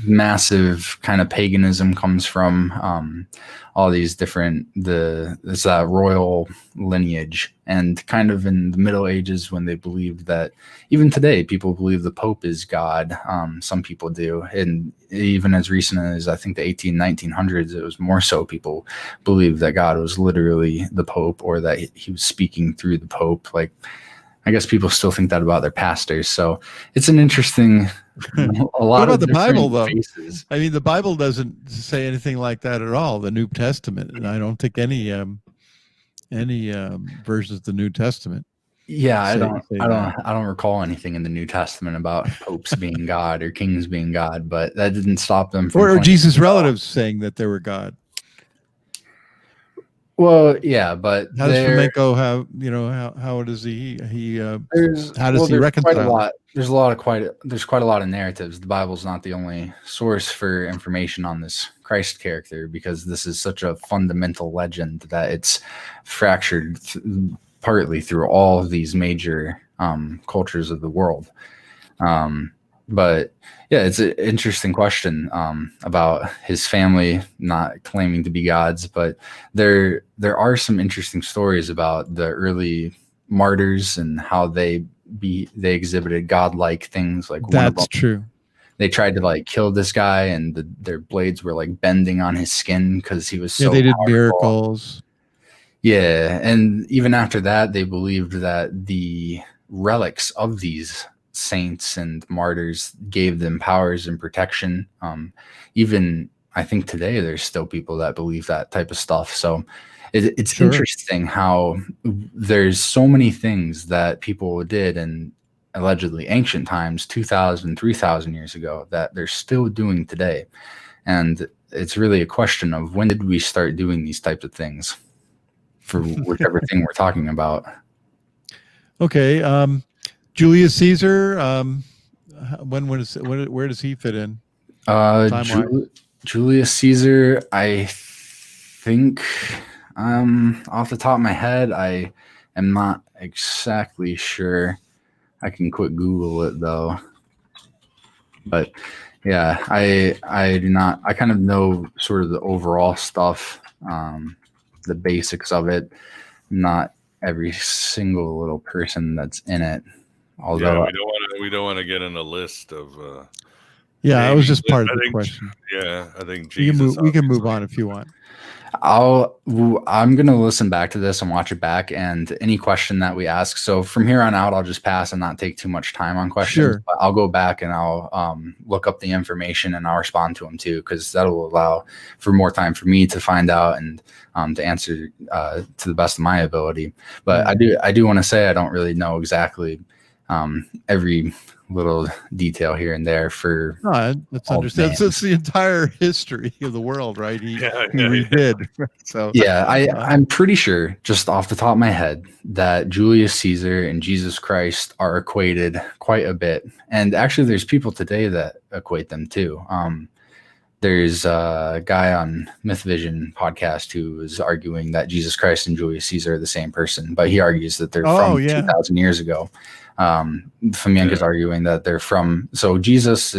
massive kind of paganism comes from. All these different it's that royal lineage, and kind of in the Middle Ages when they believed that, even today people believe the Pope is God. Some people do, and even as recent as I think the 1900s, it was more so people believed that God was literally the Pope, or that he was speaking through the Pope. Like, I guess people still think that about their pastors. So it's an interesting, a lot what about of the Bible, though? faces. I mean, the Bible doesn't say anything like that at all. The New Testament, and I don't think any versions of the New Testament. Yeah, I don't recall anything in the New Testament about popes being God or kings being God, but that didn't stop them from or Jesus' relatives saying that they were God. Well, yeah, but how does Fomenko have, how does he how does he reconcile? There's quite a lot of narratives. The Bible's not the only source for information on this Christ character, because this is such a fundamental legend that it's fractured partly through all of these major cultures of the world. But yeah, it's an interesting question about his family not claiming to be gods, but there are some interesting stories about the early martyrs and how they exhibited godlike things. Like, that's true. They tried to like kill this guy, and their blades were like bending on his skin because he was so they did powerful. Miracles. Yeah, and even after that, they believed that the relics of these saints and martyrs gave them powers and protection. Even I think today there's still people that believe that type of stuff. So it's interesting how there's so many things that people did in allegedly ancient times, 2,000, 3,000 years ago, that they're still doing today. And it's really a question of, when did we start doing these types of things for whichever thing we're talking about? Okay. Julius Caesar, where does he fit in? Julius Caesar, I think, off the top of my head, I am not exactly sure. I can quick Google it though. But yeah, I do not. I kind of know sort of the overall stuff, the basics of it, not every single little person that's in it. Although we don't want to get in a list of. I was just part of the question. Yeah, I think we can move on if you want. I'm gonna listen back to this and watch it back, and any question that we ask. So from here on out, I'll just pass and not take too much time on questions. Sure. But I'll go back and I'll look up the information, and I'll respond to them too, because that'll allow for more time for me to find out and to answer to the best of my ability. But I do want to say I don't really know exactly every little detail here and there for. No, that's understandable. It's the entire history of the world, right? He redid. So yeah, I'm pretty sure, just off the top of my head, that Julius Caesar and Jesus Christ are equated quite a bit. And actually, there's people today that equate them too. There's a guy on MythVision podcast who is arguing that Jesus Christ and Julius Caesar are the same person, but he argues that they're from 2,000 years ago. Fomenko is arguing that they're from, so Jesus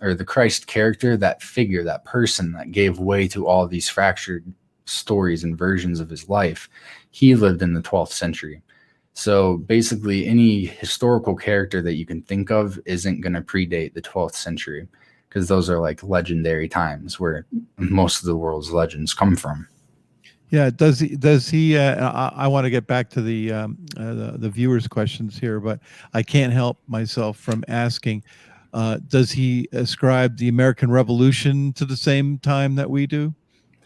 or the Christ character, that figure, that person that gave way to all these fractured stories and versions of his life, he lived in the 12th century. So basically any historical character that you can think of isn't going to predate the 12th century, because those are like legendary times where most of the world's legends come from. Yeah, does he? I want to get back to the viewers' questions here, but I can't help myself from asking: does he ascribe the American Revolution to the same time that we do?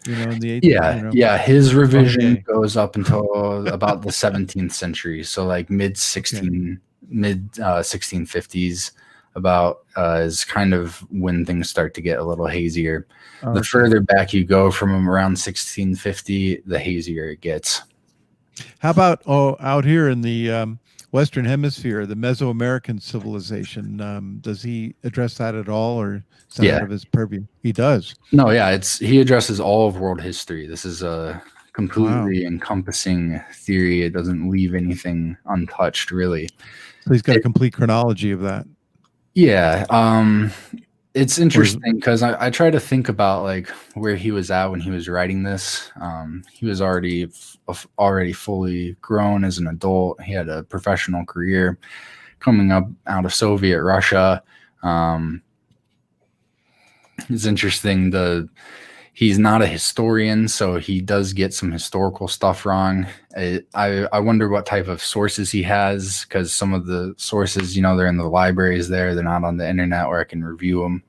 In the 18th. Yeah. His revision goes up until about the 17th century, so like mid 1650s. About is kind of when things start to get a little hazier. The further back you go from around 1650, the hazier it gets. How about out here in the Western Hemisphere, the Mesoamerican civilization. Does he address that at all, or is that out of his purview? He does. No, yeah, he addresses all of world history. This is a completely encompassing theory. It doesn't leave anything untouched, really. So he's got a complete chronology of that. Yeah. It's interesting because I try to think about like where he was at when he was writing this. He was already fully grown as an adult. He had a professional career coming up out of Soviet Russia. It's interesting. He's not a historian, so he does get some historical stuff wrong. I wonder what type of sources he has, because some of the sources, they're in the libraries there. They're not on the internet where I can review them.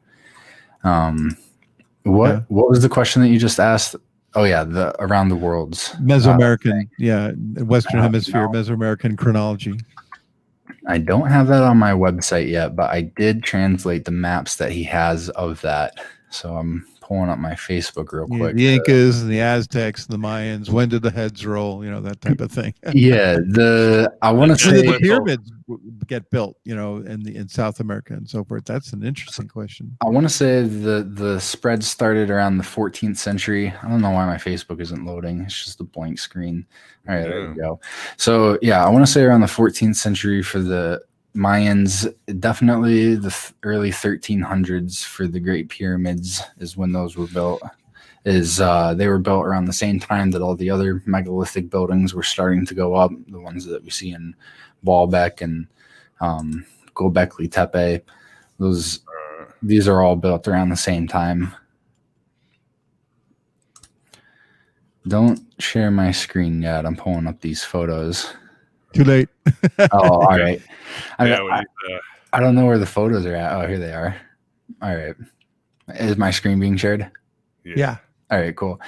What was the question that you just asked? Oh yeah, the around the world's Mesoamerican, Western Hemisphere, Mesoamerican chronology. I don't have that on my website yet, but I did translate the maps that he has of that. So I'm pulling up my Facebook real quick. The Incas and the Aztecs and the Mayans. When did the heads roll? That type of thing. Yeah, I want to say the pyramids get built, in South America and so forth. That's an interesting question. I want to say the spread started around the 14th century. I don't know why my Facebook isn't loading. It's just a blank screen. All right, there we go. So yeah, I want to say around the 14th century for the Mayans, definitely the early 1300s for the Great Pyramids is when those were built. They were built around the same time that all the other megalithic buildings were starting to go up, the ones that we see in Baalbek and Göbekli Tepe. These are all built around the same time. Don't share my screen yet. I'm pulling up these photos. Too late. Oh, all right. I don't know where the photos are at. Oh, here they are. All right. Is my screen being shared? Yeah. All right, cool.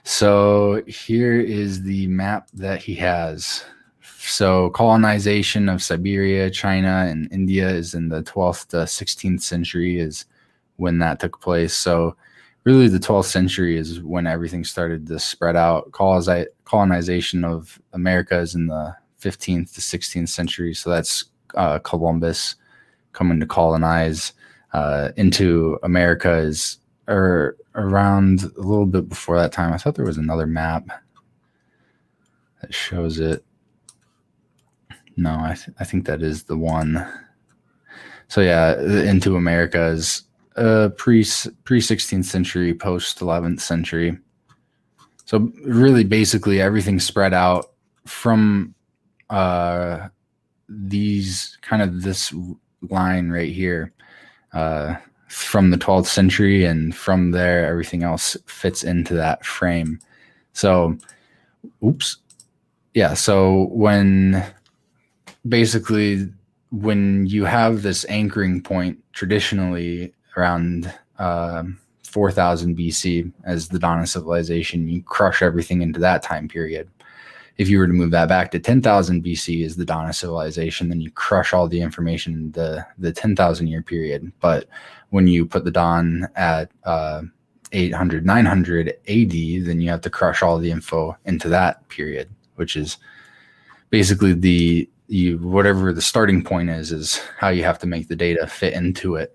So here is the map that he has. So colonization of Siberia, China, and India is in the 12th to 16th century is when that took place. So really the 12th century is when everything started to spread out. Colonization of America is in the 15th to 16th century. So that's Columbus coming to colonize into America is around a little bit before that time. I thought there was another map that shows it. No, I think that is the one. So yeah, into America is pre 16th century, post 11th century. So really, basically, everything spread out from this line right here, from the 12th century, and from there, everything else fits into that frame. So, so when you have this anchoring point traditionally around 4000 BC as the dawn of civilization, you crush everything into that time period. If you were to move that back to 10,000 BC as the dawn of civilization, then you crush all the information in the 10,000 year period. But when you put the dawn at 800, 900 AD, then you have to crush all the info into that period, which is basically whatever the starting point is how you have to make the data fit into it.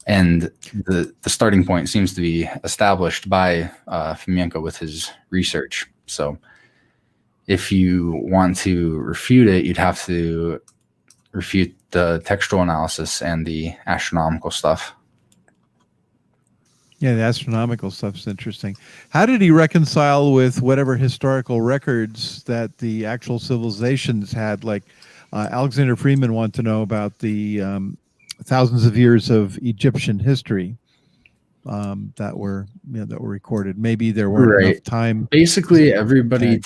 And the starting point seems to be established by Fomenko with his research. So if you want to refute it, you'd have to refute the textual analysis and the astronomical stuff. Yeah, the astronomical stuff's interesting. How did he reconcile with whatever historical records that the actual civilizations had? Like Alexander Freeman wanted to know about the thousands of years of Egyptian history that were recorded. Maybe there weren't enough time. Basically, everyone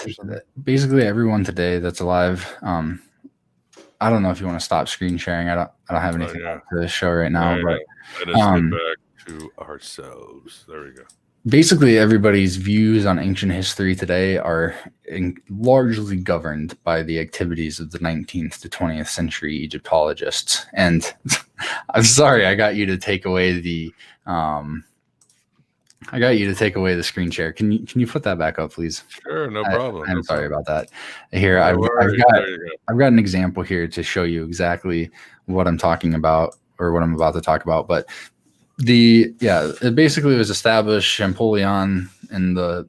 today that's alive. I don't know if you want to stop screen sharing. I don't have anything to show right now. But let us get back to ourselves. There we go. Basically, everybody's views on ancient history today are largely governed by the activities of the 19th to 20th century Egyptologists. And I'm sorry, I got you to take away the I got you to take away the screen share. Can you put that back up, please? Sure, no problem. I'm no sorry problem. about that. Here, No I've worries. got There you go. I've got an example here to show you exactly what I'm talking about or what I'm about to talk about. But it basically was established. Champollion and the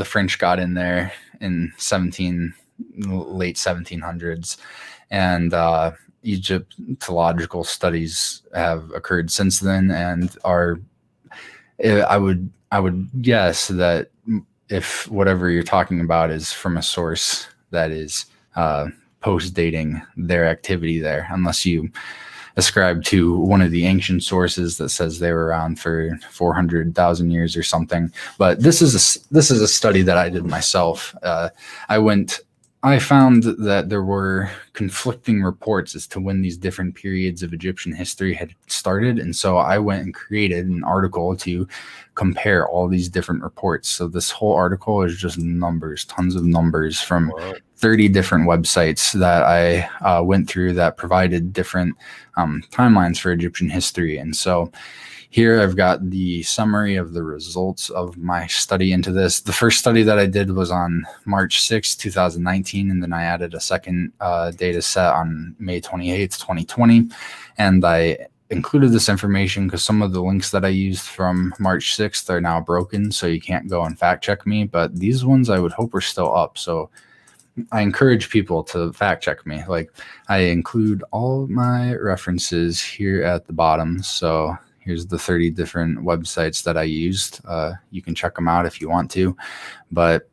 French got in there in late 1700s, and Egyptological studies have occurred since then, and I would guess that if whatever you're talking about is from a source that is post dating their activity there, unless you ascribe to one of the ancient sources that says they were around for 400,000 years or something. But this is a study that I did myself. I found that there were conflicting reports as to when these different periods of Egyptian history had started. And so I went and created an article to compare all these different reports. So this whole article is just numbers, tons of numbers from 30 different websites that I went through that provided different timelines for Egyptian history. And so here I've got the summary of the results of my study into this. The first study that I did was on March 6, 2019, and then I added a second data set on May 28th, 2020. And I included this information because some of the links that I used from March 6th are now broken, so you can't go and fact check me. But these ones I would hope are still up. So I encourage people to fact check me. Like, I include all my references here at the bottom. So here's the 30 different websites that I used. You can check them out if you want to, but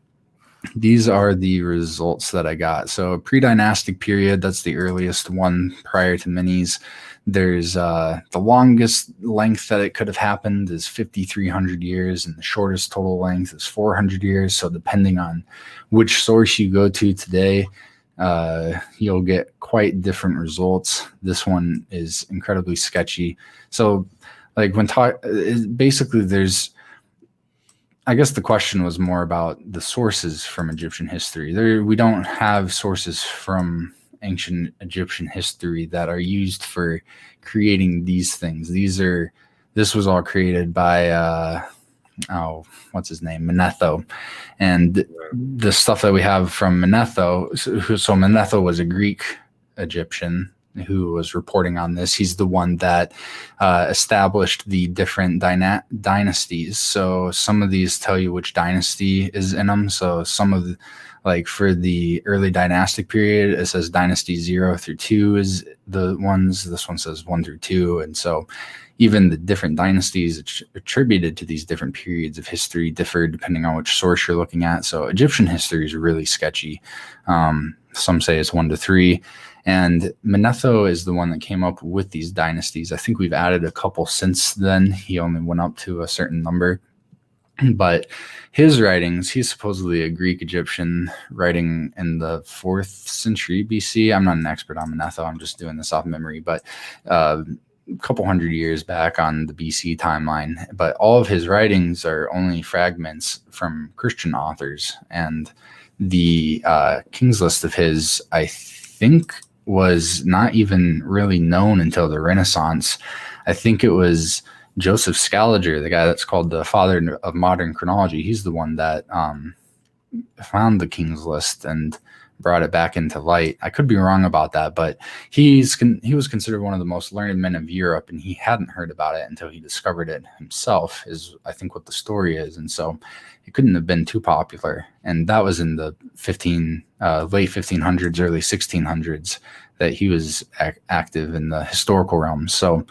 these are the results that I got. So pre-dynastic period, that's the earliest one prior to minis. There's the longest length that it could have happened is 5,300 years, and the shortest total length is 400 years. So depending on which source you go to today, you'll get quite different results. This one is incredibly sketchy. So like basically I guess the question was more about the sources from Egyptian history. We don't have sources from ancient Egyptian history that are used for creating these things. This was all created by what's his name, Manetho, and the stuff that we have from Manetho. So Manetho was a Greek Egyptian who was reporting on this. He's the one that established the different dynasties. So some of these tell you which dynasty is in them. So some of the, like for the early dynastic period, it says dynasty 0 through 2 is the ones. This one says 1 through 2. And so even the different dynasties attributed to these different periods of history differ depending on which source you're looking at. So Egyptian history is really sketchy. Some say it's 1 to 3. And Manetho is the one that came up with these dynasties. I think we've added a couple since then. He only went up to a certain number. But his writings, he's supposedly a Greek Egyptian writing in the 4th century BC. I'm not an expert on Manetho. I'm just doing this off memory. But a couple hundred years back on the BC timeline. But all of his writings are only fragments from Christian authors. And the King's List of his, I think, was not even really known until the Renaissance. I think it was Joseph Scaliger, the guy that's called the father of modern chronology. He's the one that found the King's List and brought it back into light. I could be wrong about that, but he was considered one of the most learned men of Europe, and he hadn't heard about it until he discovered it himself, is I think what the story is. And so it couldn't have been too popular. And that was in the late 1500s, early 1600s that he was active in the historical realm. So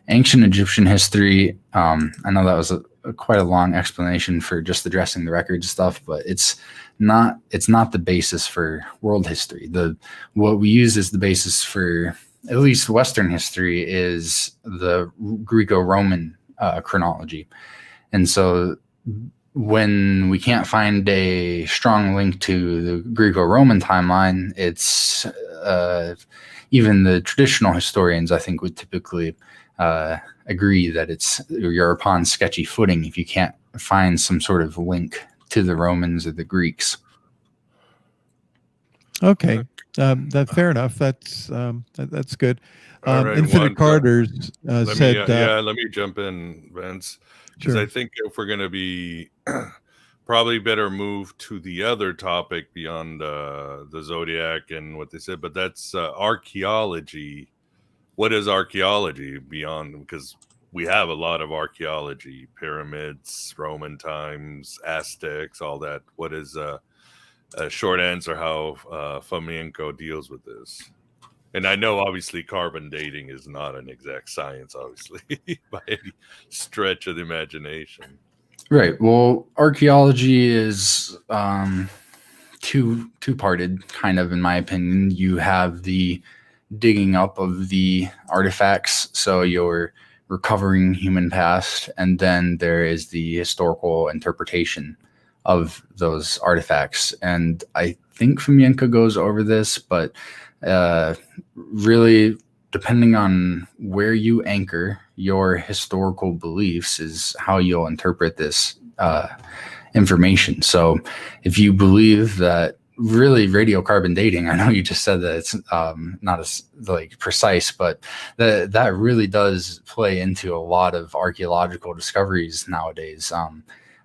ancient Egyptian history, I know that was quite a long explanation for just addressing the record stuff, but it's not the basis for world history. What we use as the basis for at least Western history is the Greco-Roman chronology. And so when we can't find a strong link to the Greco-Roman timeline, it's even the traditional historians, I think, would typically agree that you're upon sketchy footing if you can't find some sort of link to the Romans or the Greeks. Okay. That fair enough. That's good. All right, Infinite Carters said. Let me jump in, Vince, because Sure. I think if we're going to be probably better move to the other topic beyond the zodiac and what they said, but that's archaeology. What is archaeology beyond? Because we have a lot of archaeology, pyramids, Roman times, Aztecs, all that. What is a short answer how Fomenko deals with this? And I know obviously carbon dating is not an exact science, obviously, by any stretch of the imagination. Right. Well, archaeology is two-parted, kind of, in my opinion. You have the digging up of the artifacts, so you're recovering human past, and then there is the historical interpretation of those artifacts. And I think Fomenko goes over this, but really, depending on where you anchor your historical beliefs is how you'll interpret this information. So if you believe that really radiocarbon dating, I know you just said that it's not as like precise, but that really does play into a lot of archaeological discoveries nowadays.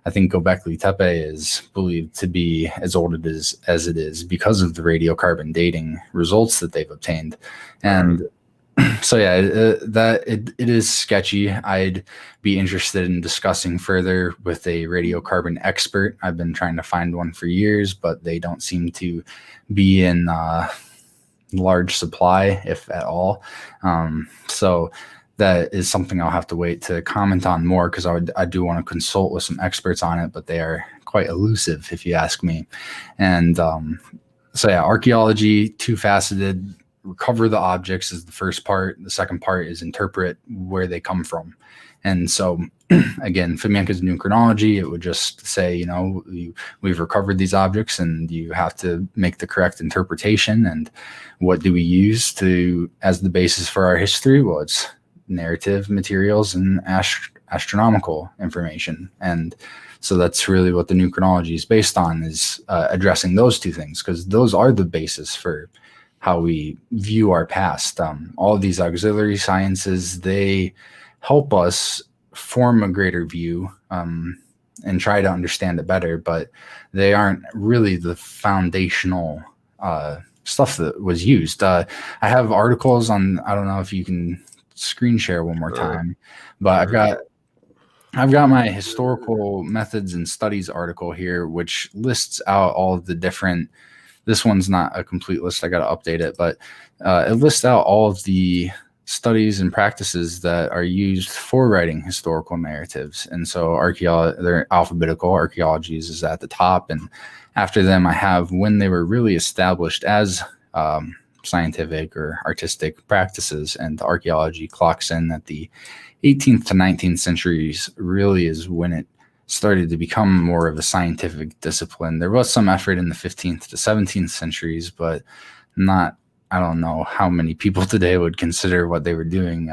I think Göbekli Tepe is believed to be as old as it is because of the radiocarbon dating results that they've obtained. And so yeah, it is sketchy. I'd be interested in discussing further with a radiocarbon expert. I've been trying to find one for years, but they don't seem to be in large supply, if at all. So that is something I'll have to wait to comment on more, because I do want to consult with some experts on it, but they are quite elusive, if you ask me. And so yeah, archaeology, two-faceted. Recover the objects is the first part. The second part is interpret where they come from. And so, again, Fomenko's new chronology, it would just say, you know, we've recovered these objects and you have to make the correct interpretation. And what do we use as the basis for our history? Well, it's narrative materials and astronomical information. And so that's really what the new chronology is based on, is addressing those two things, because those are the basis for how we view our past. All of these auxiliary sciences, they help us form a greater view and try to understand it better, but they aren't really the foundational stuff that was used. I have articles on, I don't know if you can screen share one more time, but I've got my historical methods and studies article here, which lists out all of the different, this one's not a complete list, I got to update it, but it lists out all of the studies and practices that are used for writing historical narratives. And so they're alphabetical. Archaeology is at the top, and after them I have when they were really established as scientific or artistic practices, and archaeology clocks in at the 18th to 19th centuries really is when it started to become more of a scientific discipline. There was some effort in the 15th to 17th centuries, but not, I don't know how many people today would consider what they were doing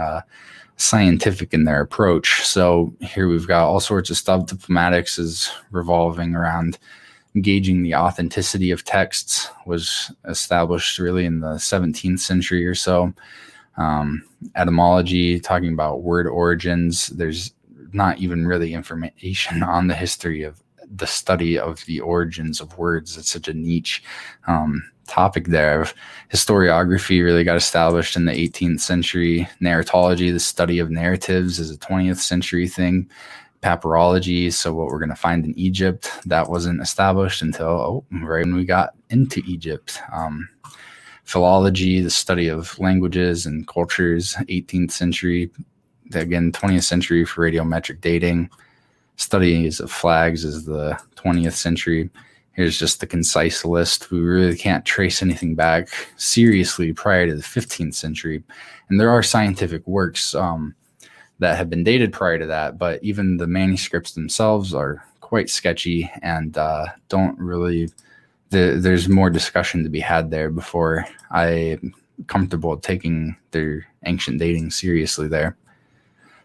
scientific in their approach. So here we've got all sorts of stuff. Diplomatics is revolving around gauging the authenticity of texts, was established really in the 17th century or so. Etymology, talking about word origins. There's not even really information on the history of the study of the origins of words. It's such a niche topic there. Historiography really got established in the 18th century. Narratology, the study of narratives, is a 20th century thing. Papyrology, so what we're going to find in Egypt, that wasn't established until right when we got into Egypt. Philology, the study of languages and cultures, 18th century. Again, 20th century for radiometric dating. Studies of flags is the 20th century. Here's just the concise list. We really can't trace anything back seriously prior to the 15th century. And there are scientific works that have been dated prior to that, but even the manuscripts themselves are quite sketchy and don't really, there's more discussion to be had there before I'm comfortable taking their ancient dating seriously there.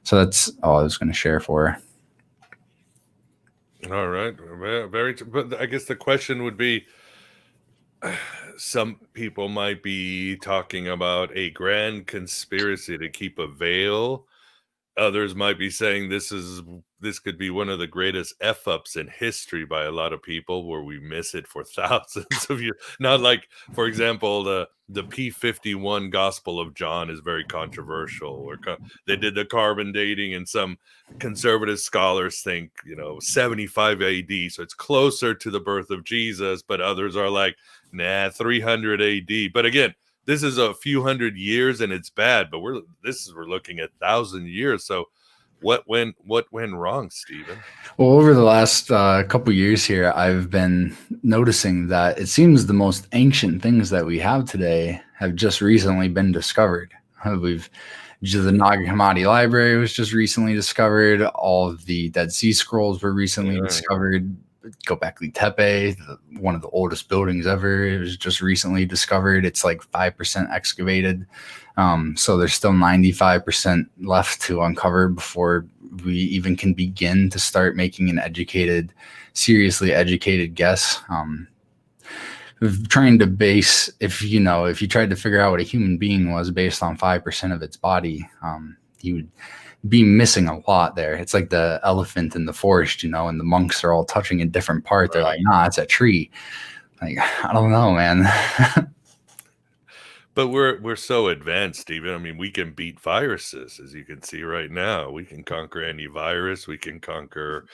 So that's all I was going to share for. All right. But I guess the question would be, some people might be talking about a grand conspiracy to keep a veil. Others might be saying this could be one of the greatest f-ups in history by a lot of people, where we miss it for thousands of years. Not like, for example, the P51 Gospel of John is very controversial, or they did the carbon dating, and some conservative scholars think 75 AD, so it's closer to the birth of Jesus, but others are like, nah, 300 AD. But again, this is a few hundred years and it's bad, but we're looking at 1,000 years. So what went wrong, Stephen? Well, over the last couple years here, I've been noticing that it seems the most ancient things that we have today have just recently been discovered. The Nag Hammadi Library was just recently discovered. All of the Dead Sea Scrolls were recently discovered. Göbekli Tepe, one of the oldest buildings ever, it was just recently discovered. It's like 5% excavated. So there's still 95% left to uncover before we even can begin to start making an seriously educated guess. Trying to base, if you tried to figure out what a human being was based on 5% of its body, you would be missing a lot there. It's like the elephant in the forest, and the monks are all touching a different part. They're like, nah, it's a tree. Like, I don't know, man. But we're so advanced, Stephen. I mean, we can beat viruses, as you can see right now. We can conquer any virus. We can conquer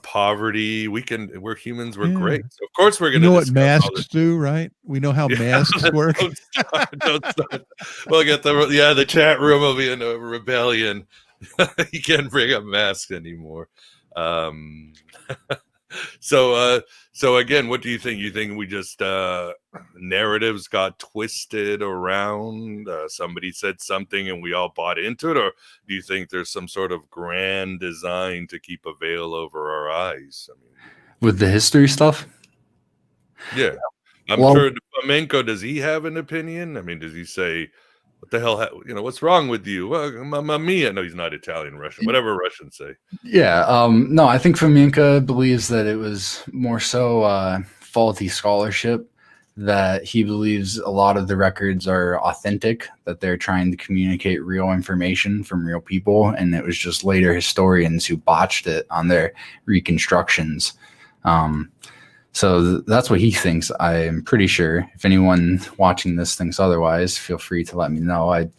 poverty. We're humans. We're great. So of course we're going to know what masks do, right? We know how masks work. Don't start. We'll get the chat room will be in a rebellion. You can't bring up masks anymore. So again, what do you think? You think we just narratives got twisted around? Somebody said something and we all bought into it, or do you think there's some sort of grand design to keep a veil over our eyes? I mean, with the history stuff? Yeah, I'm sure. Fomenko, does he have an opinion? I mean, does he say, what the hell, what's wrong with you? Well, mamma mia. No, he's not Italian, Russian, whatever Russians say. Yeah. No, I think Fomenko believes that it was more so faulty scholarship, that he believes a lot of the records are authentic, that they're trying to communicate real information from real people, and it was just later historians who botched it on their reconstructions. So that's what he thinks. I'm pretty sure. If anyone watching this thinks otherwise, feel free to let me know. I'd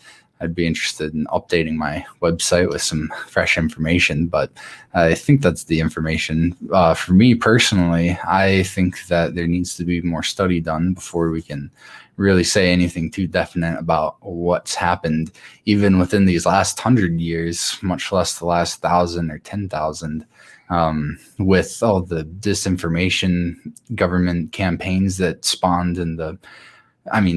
be interested in updating my website with some fresh information, but I think that's the information. For me personally, I think that there needs to be more study done before we can really say anything too definite about what's happened, even within these last 100 years, much less the last 1,000 or 10,000. With all the disinformation government campaigns that spawned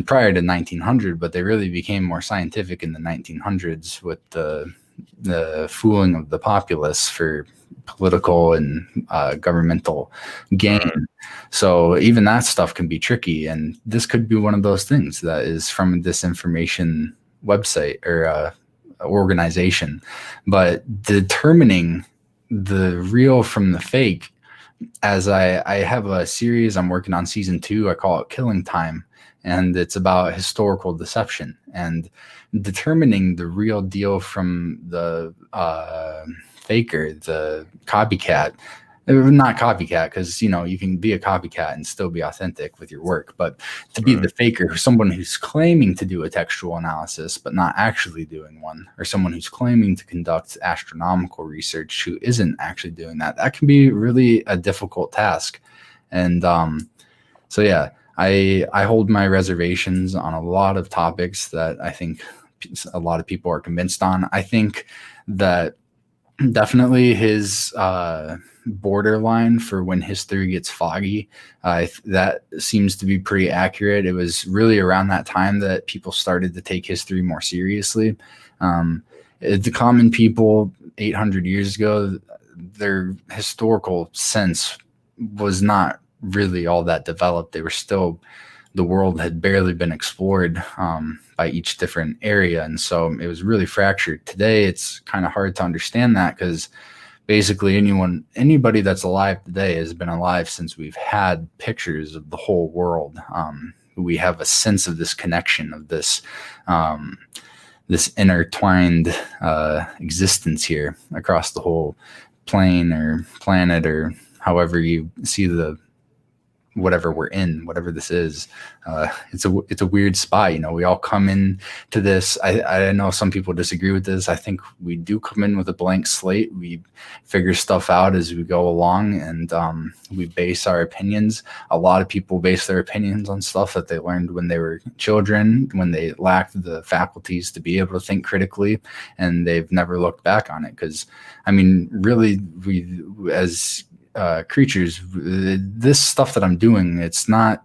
prior to 1900, but they really became more scientific in the 1900s with the fooling of the populace for political and governmental gain. So even that stuff can be tricky, and this could be one of those things that is from a disinformation website or organization. But determining the real from the fake, as I have a series I'm working on, season 2, I call it Killing Time, and it's about historical deception and determining the real deal from the faker, the copycat. Not copycat, because you can be a copycat and still be authentic with your work, but to be the faker, someone who's claiming to do a textual analysis but not actually doing one, or someone who's claiming to conduct astronomical research who isn't actually doing that can be really a difficult task. And so yeah, I hold my reservations on a lot of topics that I think a lot of people are convinced on. I think that definitely his borderline for when history gets foggy, that seems to be pretty accurate. It was really around that time that people started to take history more seriously. The common people 800 years ago, their historical sense was not really all that developed. They were still, the world had barely been explored by each different area, and so it was really fractured. Today it's kind of hard to understand that because basically anybody that's alive today has been alive since we've had pictures of the whole world. We have a sense of this connection, of this this intertwined existence here across the whole plane or planet, or however you see the whatever we're in, whatever this is. It's a weird spot. We all come in to this. I know some people disagree with this. I think we do come in with a blank slate. We figure stuff out as we go along, and we base our opinions. A lot of people base their opinions on stuff that they learned when they were children, when they lacked the faculties to be able to think critically, and they've never looked back on it. Because, really, we as creatures, this stuff that I'm doing, it's not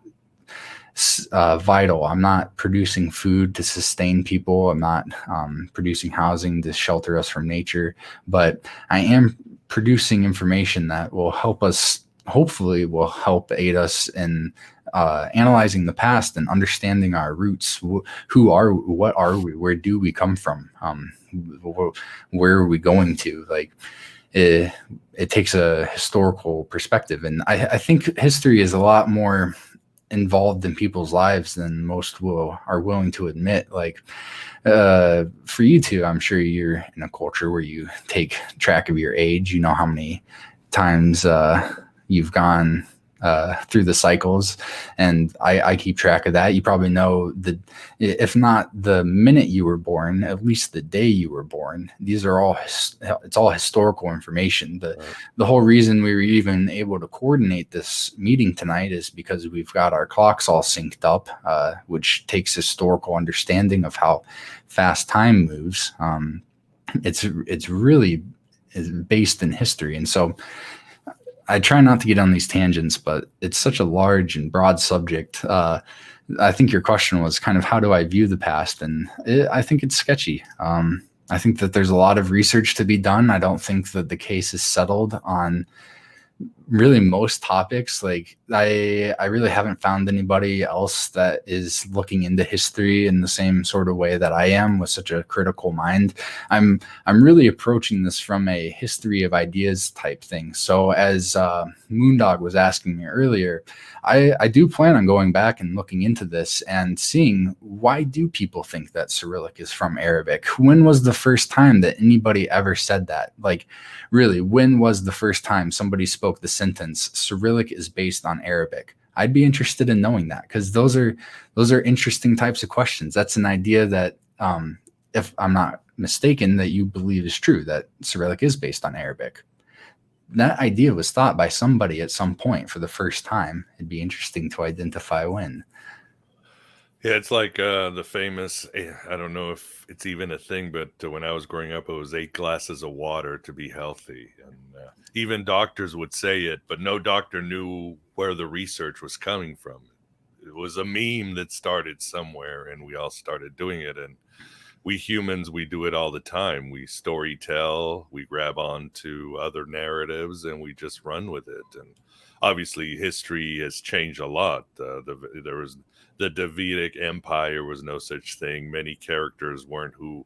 vital. I'm not producing food to sustain people. I'm not producing housing to shelter us from nature, but I am producing information that will help us, hopefully will help aid us in analyzing the past and understanding our roots. Who are we? What are we? Where do we come from? Where are we going to? It takes a historical perspective, and I think history is a lot more involved in people's lives than most are willing to admit. For you two, I'm sure you're in a culture where you take track of your age. You know how many times you've gone through the cycles, and I keep track of that. You probably know that if not the minute you were born, at least the day you were born. These are all it's all historical information. The whole reason we were even able to coordinate this meeting tonight is because we've got our clocks all synced up, which takes historical understanding of how fast time moves. It's really based in history, and so I try not to get on these tangents, but it's such a large and broad subject. I think your question was kind of, how do I view the past? And I think it's sketchy. I think that there's a lot of research to be done. I don't think that the case is settled on really most topics. I really haven't found anybody else that is looking into history in the same sort of way that I am, with such a critical mind. I'm really approaching this from a history of ideas type thing. So as Moondog was asking me earlier, I do plan on going back and looking into this and seeing, why do people think that Cyrillic is from Arabic? When was the first time that anybody ever said that? Really, when was the first time somebody spoke the sentence, Cyrillic is based on Arabic? I'd be interested in knowing that, because those are interesting types of questions. That's an idea that, if I'm not mistaken, that you believe is true, that Cyrillic is based on Arabic. That idea was thought by somebody at some point for the first time. It'd be interesting to identify when. Yeah, it's like the famous, I don't know if it's even a thing, but when I was growing up, it was 8 glasses of water to be healthy. And even doctors would say it, but no doctor knew where the research was coming from. It was a meme that started somewhere, and we all started doing it. And we humans, we do it all the time. We story tell, we grab on to other narratives, and we just run with it. And obviously, history has changed a lot. There was the Davidic Empire was no such thing. Many characters weren't who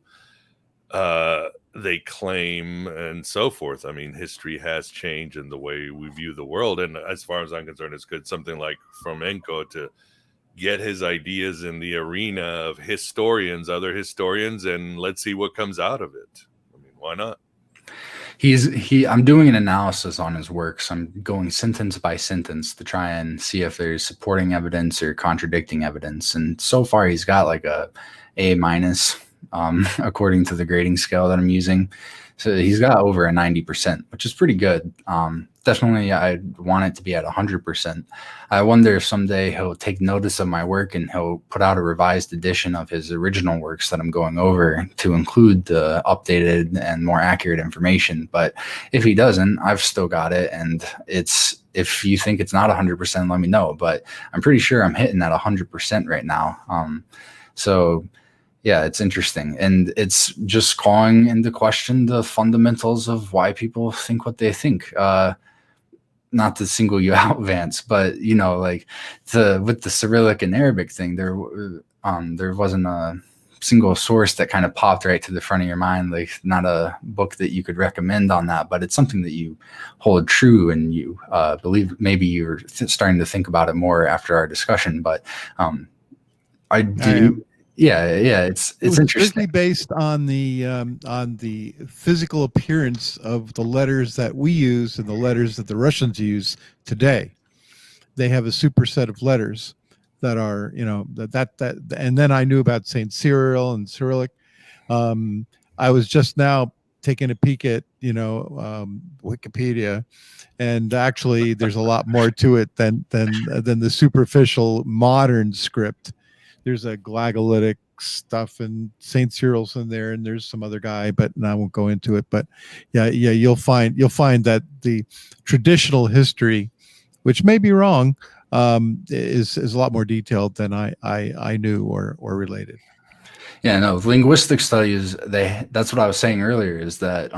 they claim, and so forth. History has changed in the way we view the world. And as far as I'm concerned, it's good something like Fomenko to get his ideas in the arena of other historians, and let's see what comes out of it. Why not? I'm doing an analysis on his works. I'm going sentence by sentence to try and see if there's supporting evidence or contradicting evidence. And so far he's got A-, according to the grading scale that I'm using. So he's got over a 90%, which is pretty good. Definitely, I want it to be at 100%. I wonder if someday he'll take notice of my work and he'll put out a revised edition of his original works that I'm going over to include the updated and more accurate information. But if he doesn't, I've still got it. And if you think it's not 100%, let me know. But I'm pretty sure I'm hitting at 100% right now. So yeah, it's interesting. And it's just calling into question the fundamentals of why people think what they think. Not to single you out, Vance, but with the Cyrillic and Arabic thing, there wasn't a single source that kind of popped right to the front of your mind, like not a book that you could recommend on that, but it's something that you hold true and you believe. Maybe you're starting to think about it more after our discussion, but I do. Yeah, it's interesting. Strictly based on the physical appearance of the letters that we use and the letters that the Russians use today. They have a superset of letters that are, and then I knew about Saint Cyril and Cyrillic. I was just now taking a peek at Wikipedia, and actually there's a lot more to it than the superficial modern script. There's a Glagolitic stuff, and Saint Cyril's in there, and there's some other guy, but I won't go into it. But yeah, you'll find that the traditional history, which may be wrong, is a lot more detailed than I knew or related. Yeah, no, linguistic studies, that's what I was saying earlier, is that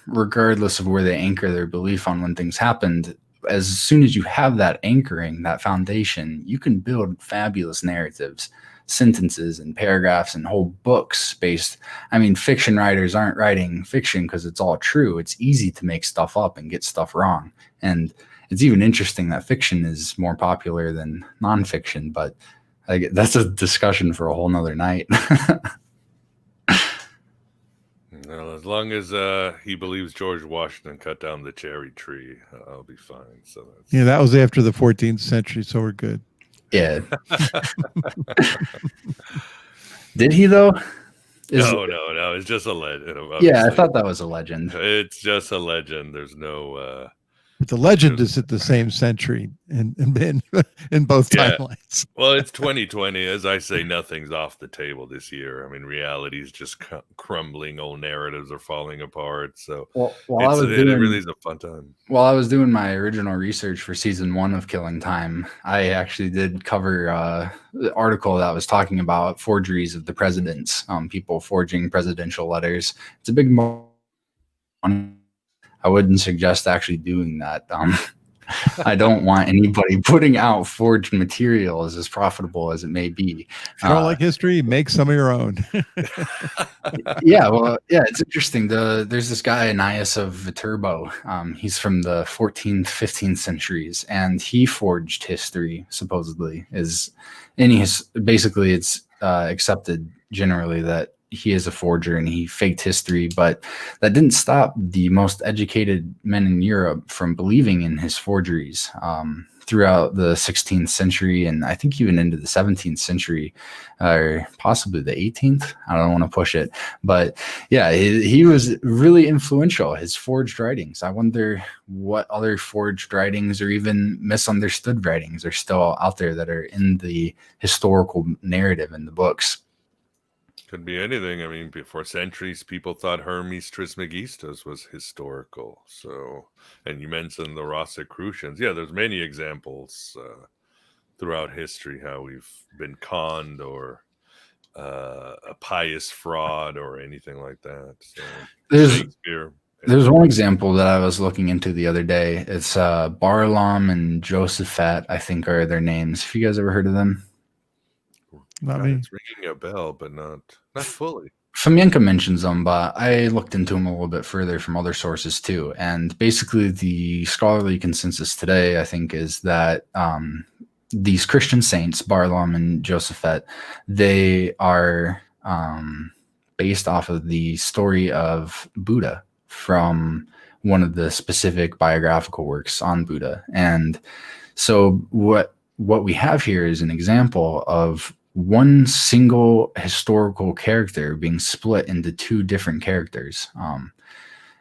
regardless of where they anchor their belief on when things happened, as soon as you have that anchoring, that foundation, you can build fabulous narratives, sentences and paragraphs and whole books based. I mean, fiction writers aren't writing fiction because it's all true. It's easy to make stuff up and get stuff wrong. And it's even interesting that fiction is more popular than nonfiction, but that's a discussion for a whole nother night. Well, as long as he believes George Washington cut down the cherry tree, I'll be fine. So that was after the 14th century, so we're good. Yeah. Did he though? No. It's just a legend. Yeah, I thought that was a legend. It's just a legend. There's no. But the legend is at the same century in both timelines. Well, it's 2020. As I say, nothing's off the table this year. I mean, reality is just crumbling. Old narratives are falling apart. So it really is a fun time. While I was doing my original research for season 1 of Killing Time, I actually did cover the article that was talking about forgeries of the presidents, people forging presidential letters. It's a big I wouldn't suggest actually doing that. I don't want anybody putting out forged materials, as profitable as it may be. If you don't like history, make some of your own. It's interesting. There's this guy, Ananias of Viterbo. He's from the 14th, 15th centuries, and he forged history, supposedly. Basically, it's accepted generally that he is a forger and he faked history, but that didn't stop the most educated men in Europe from believing in his forgeries throughout the 16th century, and I think even into the 17th century, or possibly the 18th. I don't want to push it, but yeah, he was really influential. His forged writings. I wonder what other forged writings or even misunderstood writings are still out there that are in the historical narrative in the books. Could be anything. I mean, for centuries, people thought Hermes Trismegistus was historical. So, and you mentioned the Rosicrucians. Yeah, there's many examples throughout history how we've been conned or a pious fraud or anything like that. So, there's one example that I was looking into the other day. It's Barlaam and Josaphat, I think are their names. Have you guys ever heard of them? Not me. It's ringing a bell, but not fully. Fomenko mentions them, but I looked into them a little bit further from other sources too. And basically, the scholarly consensus today, I think, is that these Christian saints, Barlaam and Josaphat, they are based off of the story of Buddha from one of the specific biographical works on Buddha. And so what we have here is an example of one single historical character being split into two different characters.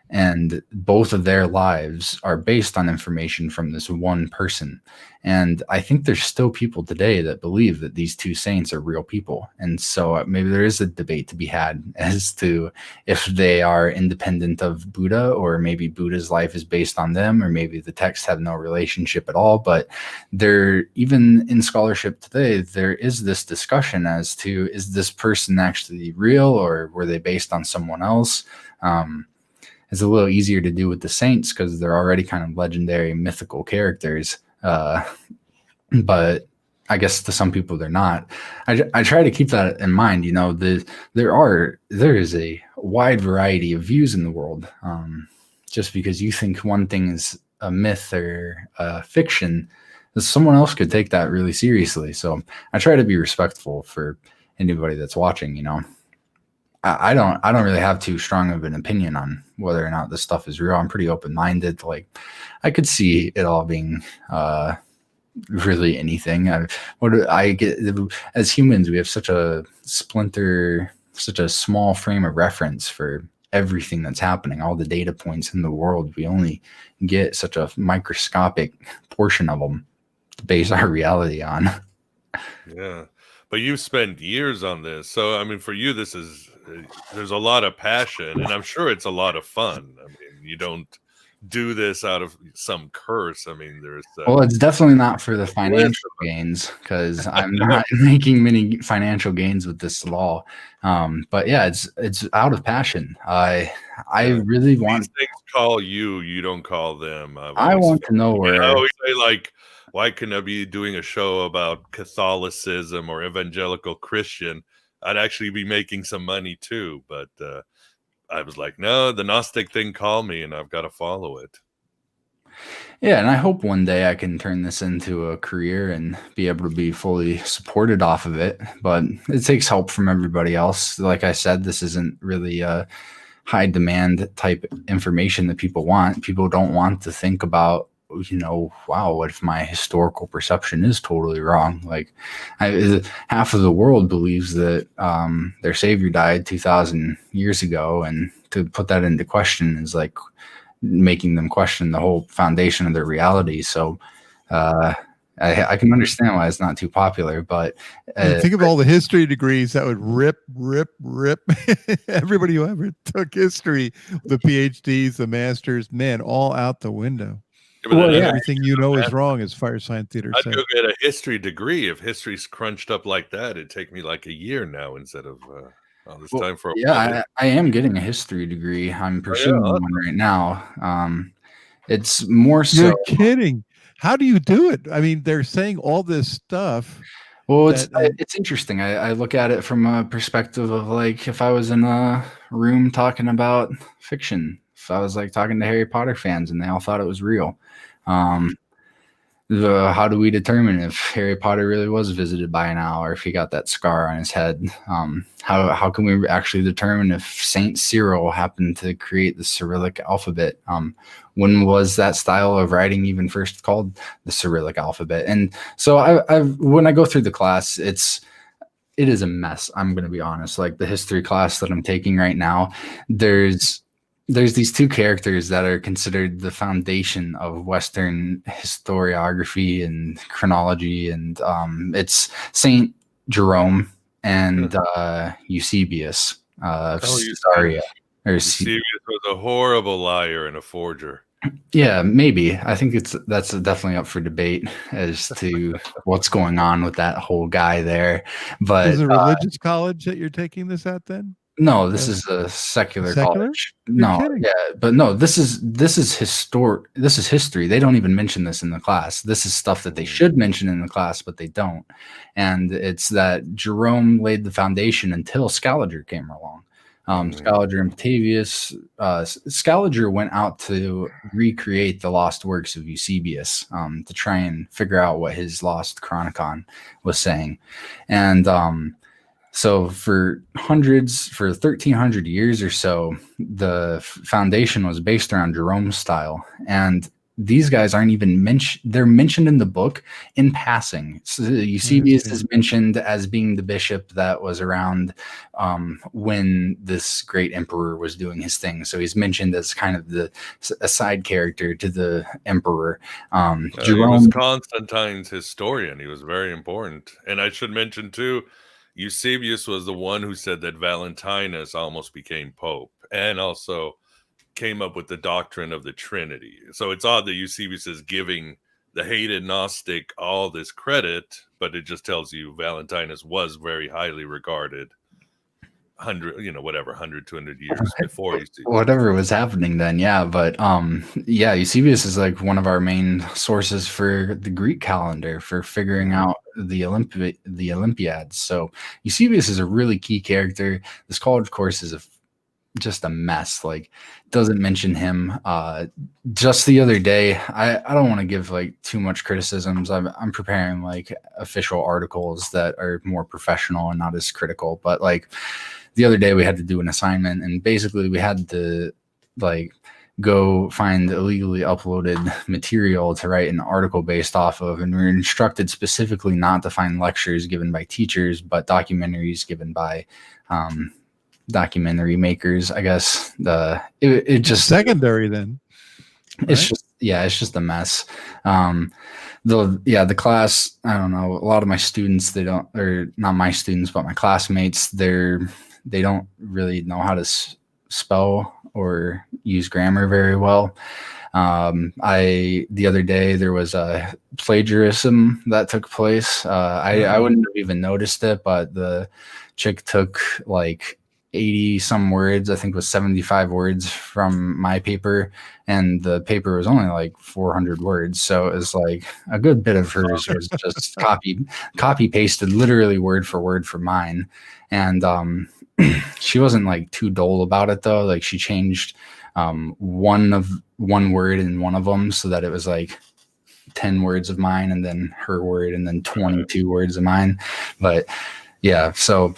And both of their lives are based on information from this one person. And I think there's still people today that believe that these two saints are real people. And so maybe there is a debate to be had as to if they are independent of Buddha, or maybe Buddha's life is based on them, or maybe the texts have no relationship at all. But there, even in scholarship today, there is this discussion as to, is this person actually real, or were they based on someone else? It's a little easier to do with the saints because they're already kind of legendary mythical characters. But I guess to some people they're not. I try to keep that in mind. There is a wide variety of views in the world. Just because you think one thing is a myth or a fiction, someone else could take that really seriously. So I try to be respectful for anybody that's watching. I don't really have too strong of an opinion on whether or not this stuff is real. I'm pretty open-minded. Like, I could see it all being really anything. As humans, we have such a small frame of reference for everything that's happening, all the data points in the world. We only get such a microscopic portion of them to base our reality on. Yeah. But you've spent years on this. So, I mean, for you, there's a lot of passion, and I'm sure it's a lot of fun. I mean, you don't do this out of some curse. I mean, well, it's definitely not for the financial gains, because I'm not making many financial gains with this law. But yeah, it's out of passion. I really want. These things call you. You don't call them. I want to know where. I always say, like, why couldn't I be doing a show about Catholicism or evangelical Christian? I'd actually be making some money too. But I was like, no, the Gnostic thing called me, and I've got to follow it. Yeah, and I hope one day I can turn this into a career and be able to be fully supported off of it. But it takes help from everybody else. Like I said, this isn't really a high demand type information that people want. People don't want to think about, wow, what if my historical perception is totally wrong? Like, half of the world believes that their savior died 2,000 years ago, and to put that into question is like making them question the whole foundation of their reality. So I can understand why it's not too popular, but think of all the history degrees that would rip everybody who ever took history, the PhDs, the masters, man, all out the window. Everything is wrong, as Firesign Theater I'd said. go get a history degree. If history's crunched up like that, it'd take me like a year now instead of all this time for. I am getting a history degree. I'm pursuing one right now. It's more so. You're kidding. How do you do it? I mean, they're saying all this stuff. Well, it's interesting. I look at it from a perspective of, like, if I was in a room talking about fiction, if I was like talking to Harry Potter fans and they all thought it was real. How do we determine if Harry Potter really was visited by an owl, or if he got that scar on his head? How can we actually determine if Saint Cyril happened to create the Cyrillic alphabet? When was that style of writing even first called the Cyrillic alphabet? And so when I go through the class, it is a mess. I'm going to be honest. Like, the history class that I'm taking right now, there's these two characters that are considered the foundation of Western historiography and chronology, and it's Saint Jerome and Eusebius of Tartaria. Eusebius was a horrible liar and a forger. Yeah, maybe. I think that's definitely up for debate as to what's going on with that whole guy there. But is it a religious college that you're taking this at then? No, this is a secular college. This is history. They don't even mention this in the class. This is stuff that they should mention in the class, but they don't. And it's that Jerome laid the foundation until Scaliger came along. Scaliger and Petavius. Scaliger went out to recreate the lost works of Eusebius to try and figure out what his lost Chronicon was saying. And so for 1,300 years or so, the foundation was based around Jerome's style. And these guys aren't even mentioned. They're mentioned in the book in passing. So Eusebius is mentioned as being the bishop that was around when this great emperor was doing his thing. So he's mentioned as kind of a side character to the emperor. Jerome, he was Constantine's historian. He was very important. And I should mention too, Eusebius was the one who said that Valentinus almost became pope, and also came up with the doctrine of the Trinity. So it's odd that Eusebius is giving the hated Gnostic all this credit, but it just tells you Valentinus was very highly regarded. whatever, 100, 200 years before you see. Whatever was happening then, yeah. But yeah, Eusebius is like one of our main sources for the Greek calendar for figuring out the Olympiads. So Eusebius is a really key character. This college course is just a mess. Like, doesn't mention him. Just the other day, I don't want to give like too much criticisms. I'm preparing like official articles that are more professional and not as critical. But like the other day, we had to do an assignment, and basically we had to like go find illegally uploaded material to write an article based off of, and we were instructed specifically not to find lectures given by teachers, but documentaries given by documentary makers. I guess it just secondary then. It's just a mess. The class, I don't know, a lot of my students, they don't, or not my students, but my classmates, they don't really know how to spell or use grammar very well. The other day there was a plagiarism that took place. I wouldn't have even noticed it, but the chick took like 80 some words, I think it was 75 words from my paper, and the paper was only like 400 words. So it was like a good bit of hers was just copy pasted literally word for word for mine. And she wasn't like too dull about it though. Like she changed one word in one of them so that it was like 10 words of mine and then her word and then 22 words of mine. But yeah, so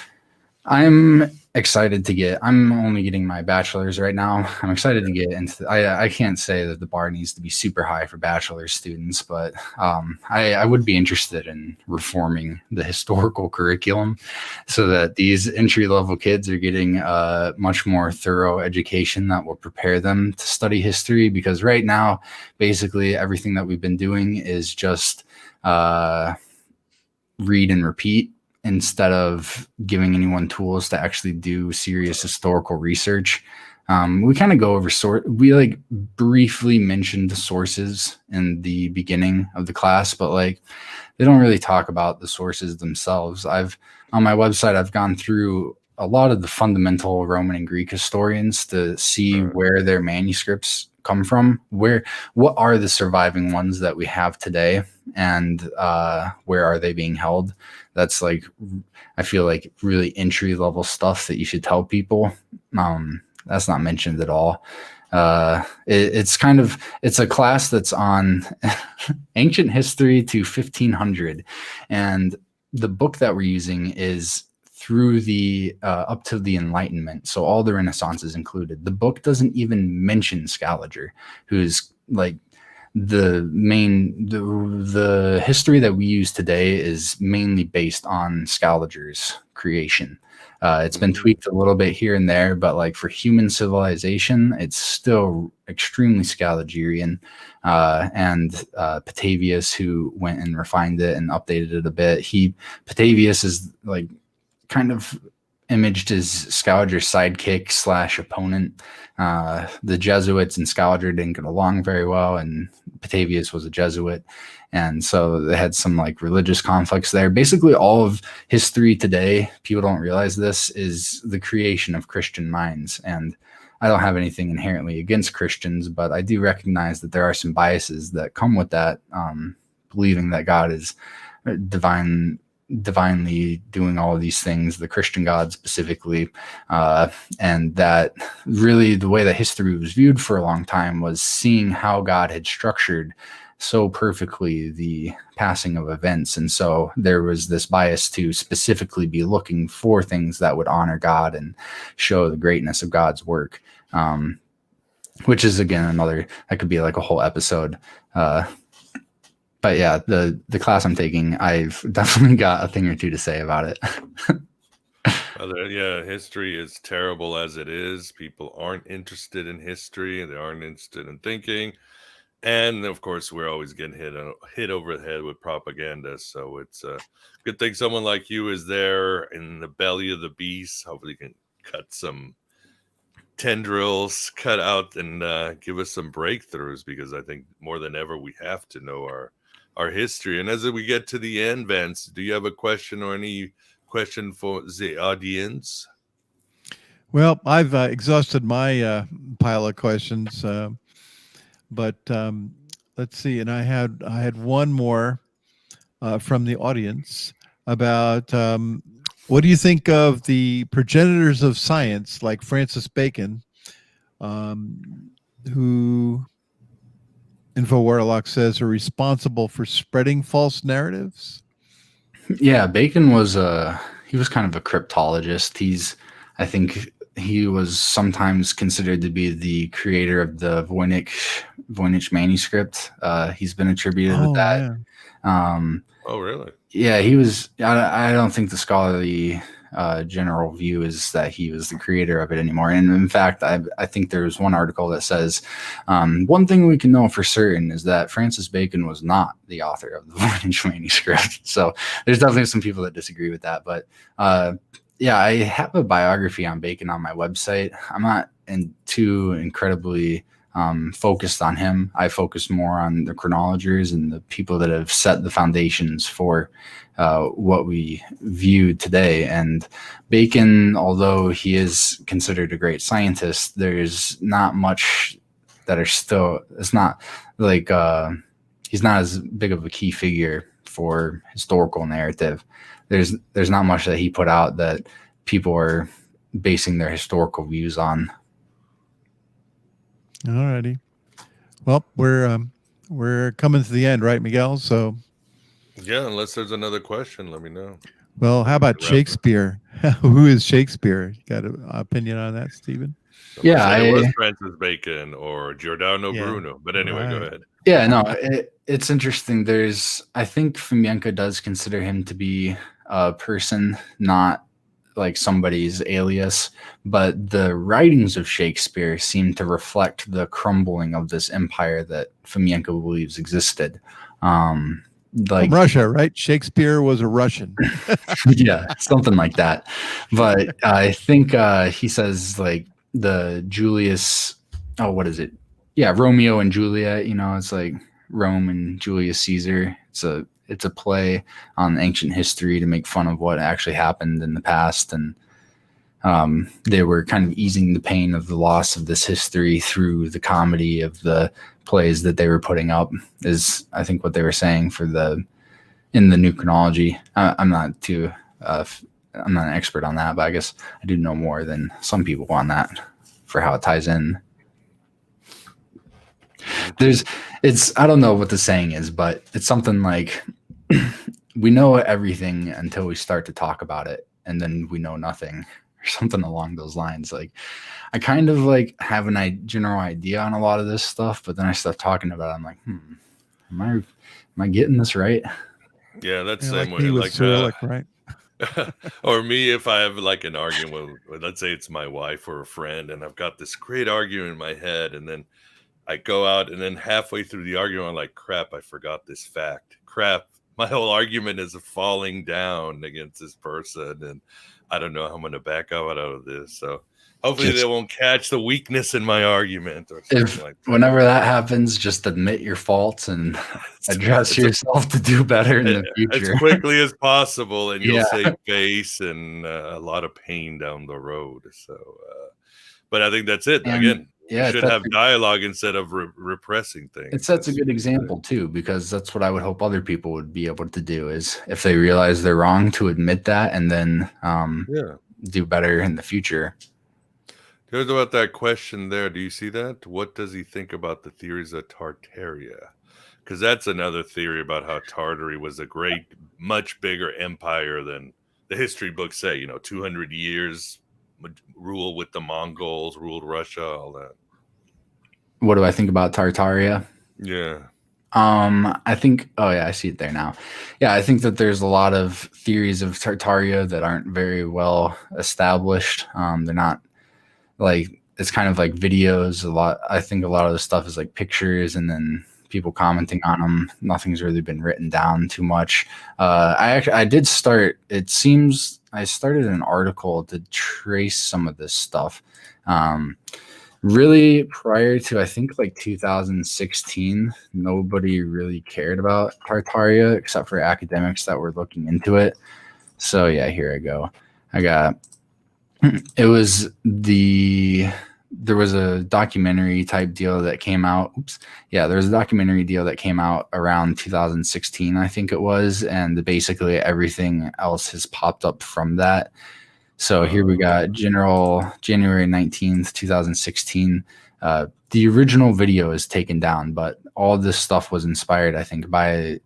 I'm only getting my bachelor's right now. I'm excited to get into, I can't say that the bar needs to be super high for bachelor students, but I would be interested in reforming the historical curriculum so that these entry-level kids are getting a much more thorough education that will prepare them to study history, because right now, basically everything that we've been doing is just read and repeat, instead of giving anyone tools to actually do serious historical research. We kind of go over we like briefly mentioned the sources in the beginning of the class, but like they don't really talk about the sources themselves. On my website, I've gone through a lot of the fundamental Roman and Greek historians to see where their manuscripts come from, what are the surviving ones that we have today, and where are they being held. That's like, I feel like really entry level stuff that you should tell people. That's not mentioned at all. It's a class that's on ancient history to 1500, and the book that we're using is through the up to the Enlightenment, so all the Renaissance is included. The book doesn't even mention Scaliger, who's like the history that we use today is mainly based on Scaliger's creation. It's been tweaked a little bit here and there, but like for human civilization, it's still extremely Scaligerian. And Petavius, who went and refined it and updated it a bit, Petavius is like kind of imaged as Scaliger's sidekick / opponent. The Jesuits and Scaliger didn't get along very well, and Petavius was a Jesuit, and so they had some like religious conflicts there. Basically, all of history today, people don't realize this, is the creation of Christian minds. And I don't have anything inherently against Christians, but I do recognize that there are some biases that come with that, believing that God is divinely doing all of these things, the Christian God specifically, and that really the way that history was viewed for a long time was seeing how God had structured so perfectly the passing of events. And so there was this bias to specifically be looking for things that would honor God and show the greatness of God's work, which is again that could be like a whole episode. But yeah, the class I'm taking, I've definitely got a thing or two to say about it. Yeah, history is terrible as it is. People aren't interested in history, and they aren't interested in thinking. And of course, we're always getting hit over the head with propaganda. So it's a good thing someone like you is there in the belly of the beast. Hopefully, you can cut some tendrils, cut out, and give us some breakthroughs, because I think more than ever we have to know our history. And as we get to the end, Vance, do you have a question or any question for the audience? Well, I've exhausted my pile of questions, but let's see. And I had one more from the audience about what do you think of the progenitors of science, like Francis Bacon, who Info Warlock says are responsible for spreading false narratives? Yeah, Bacon was he was kind of a cryptologist. I think he was sometimes considered to be the creator of the Voynich manuscript. He's been attributed with that. Yeah. Oh, really? Yeah, he was. I don't think the scholarly general view is that he was the creator of it anymore. And in fact, I think there's one article that says one thing we can know for certain is that Francis Bacon was not the author of the Voynich manuscript. So there's definitely some people that disagree with that. But yeah, I have a biography on Bacon on my website. I'm not too incredibly focused on him. I focus more on the chronologers and the people that have set the foundations for what we view today. And Bacon, although he is considered a great scientist, there's not much that are still, it's not like, he's not as big of a key figure for historical narrative. There's not much that he put out that people are basing their historical views on. All righty. Well, we're coming to the end, right, Miguel? So yeah, unless there's another question, let me know. Well, how about Shakespeare? Who is Shakespeare? You got an opinion on that, Stephen? Yeah, it was Francis Bacon or Giordano Bruno. But anyway, go ahead. Yeah, no, it's interesting. I think Fomenko does consider him to be a person, not like somebody's alias, but the writings of Shakespeare seem to reflect the crumbling of this empire that Fomenko believes existed. Like from Russia, right? Shakespeare was a Russian. Yeah, something like that. But I think he says like the Julius, what is it? Yeah, Romeo and Juliet, it's like Rome and Julius Caesar. It's a play on ancient history to make fun of what actually happened in the past. And they were kind of easing the pain of the loss of this history through the comedy of the plays that they were putting up, is I think what they were saying in the new chronology. I'm not an expert on that, but I guess I do know more than some people on that for how it ties in. I don't know what the saying is, but it's something like we know everything until we start to talk about it, and then we know nothing, or something along those lines. Like I kind of like have a general idea on a lot of this stuff, but then I start talking about it, I'm like, am I getting this right? Yeah, that's the same like way. me with Like Cyrillic, right? Or me, if I have like an argument with, let's say it's my wife or a friend, and I've got this great argument in my head, and then I go out, and then halfway through the argument, I'm like, crap, I forgot this fact. Crap, my whole argument is falling down against this person, and I don't know how I'm going to back out of this. So hopefully they won't catch the weakness in my argument or something like that. Whenever that happens, just admit your faults and address yourself to do better in the future. As quickly as possible, and you'll save face and a lot of pain down the road. So, but I think that's it. Again, you should have dialogue instead of repressing things. It sets a good example too, because that's what I would hope other people would be able to do, is if they realize they're wrong, to admit that and then do better in the future. There's about that question there. Do you see that? What does he think about the theories of Tartaria? Because that's another theory about how Tartary was a great, much bigger empire than the history books say. 200 years rule with the Mongols, ruled Russia, all that. What do I think about Tartaria? Yeah. I think, I see it there now. Yeah, I think that there's a lot of theories of Tartaria that aren't very well established. They're not like, it's kind of like videos. I think a lot of the stuff is like pictures and then people commenting on them. Nothing's really been written down too much. I did start, it seems I started an article to trace some of this stuff. Really prior to, I think, like 2016, nobody really cared about Tartaria except for academics that were looking into it. So yeah, here I go. I got It was there was a documentary type deal that came out. There was a documentary deal that came out around 2016, I think it was, and basically everything else has popped up from that. So here we got January 19th, 2016. The original video is taken down, but all this stuff was inspired, I think, by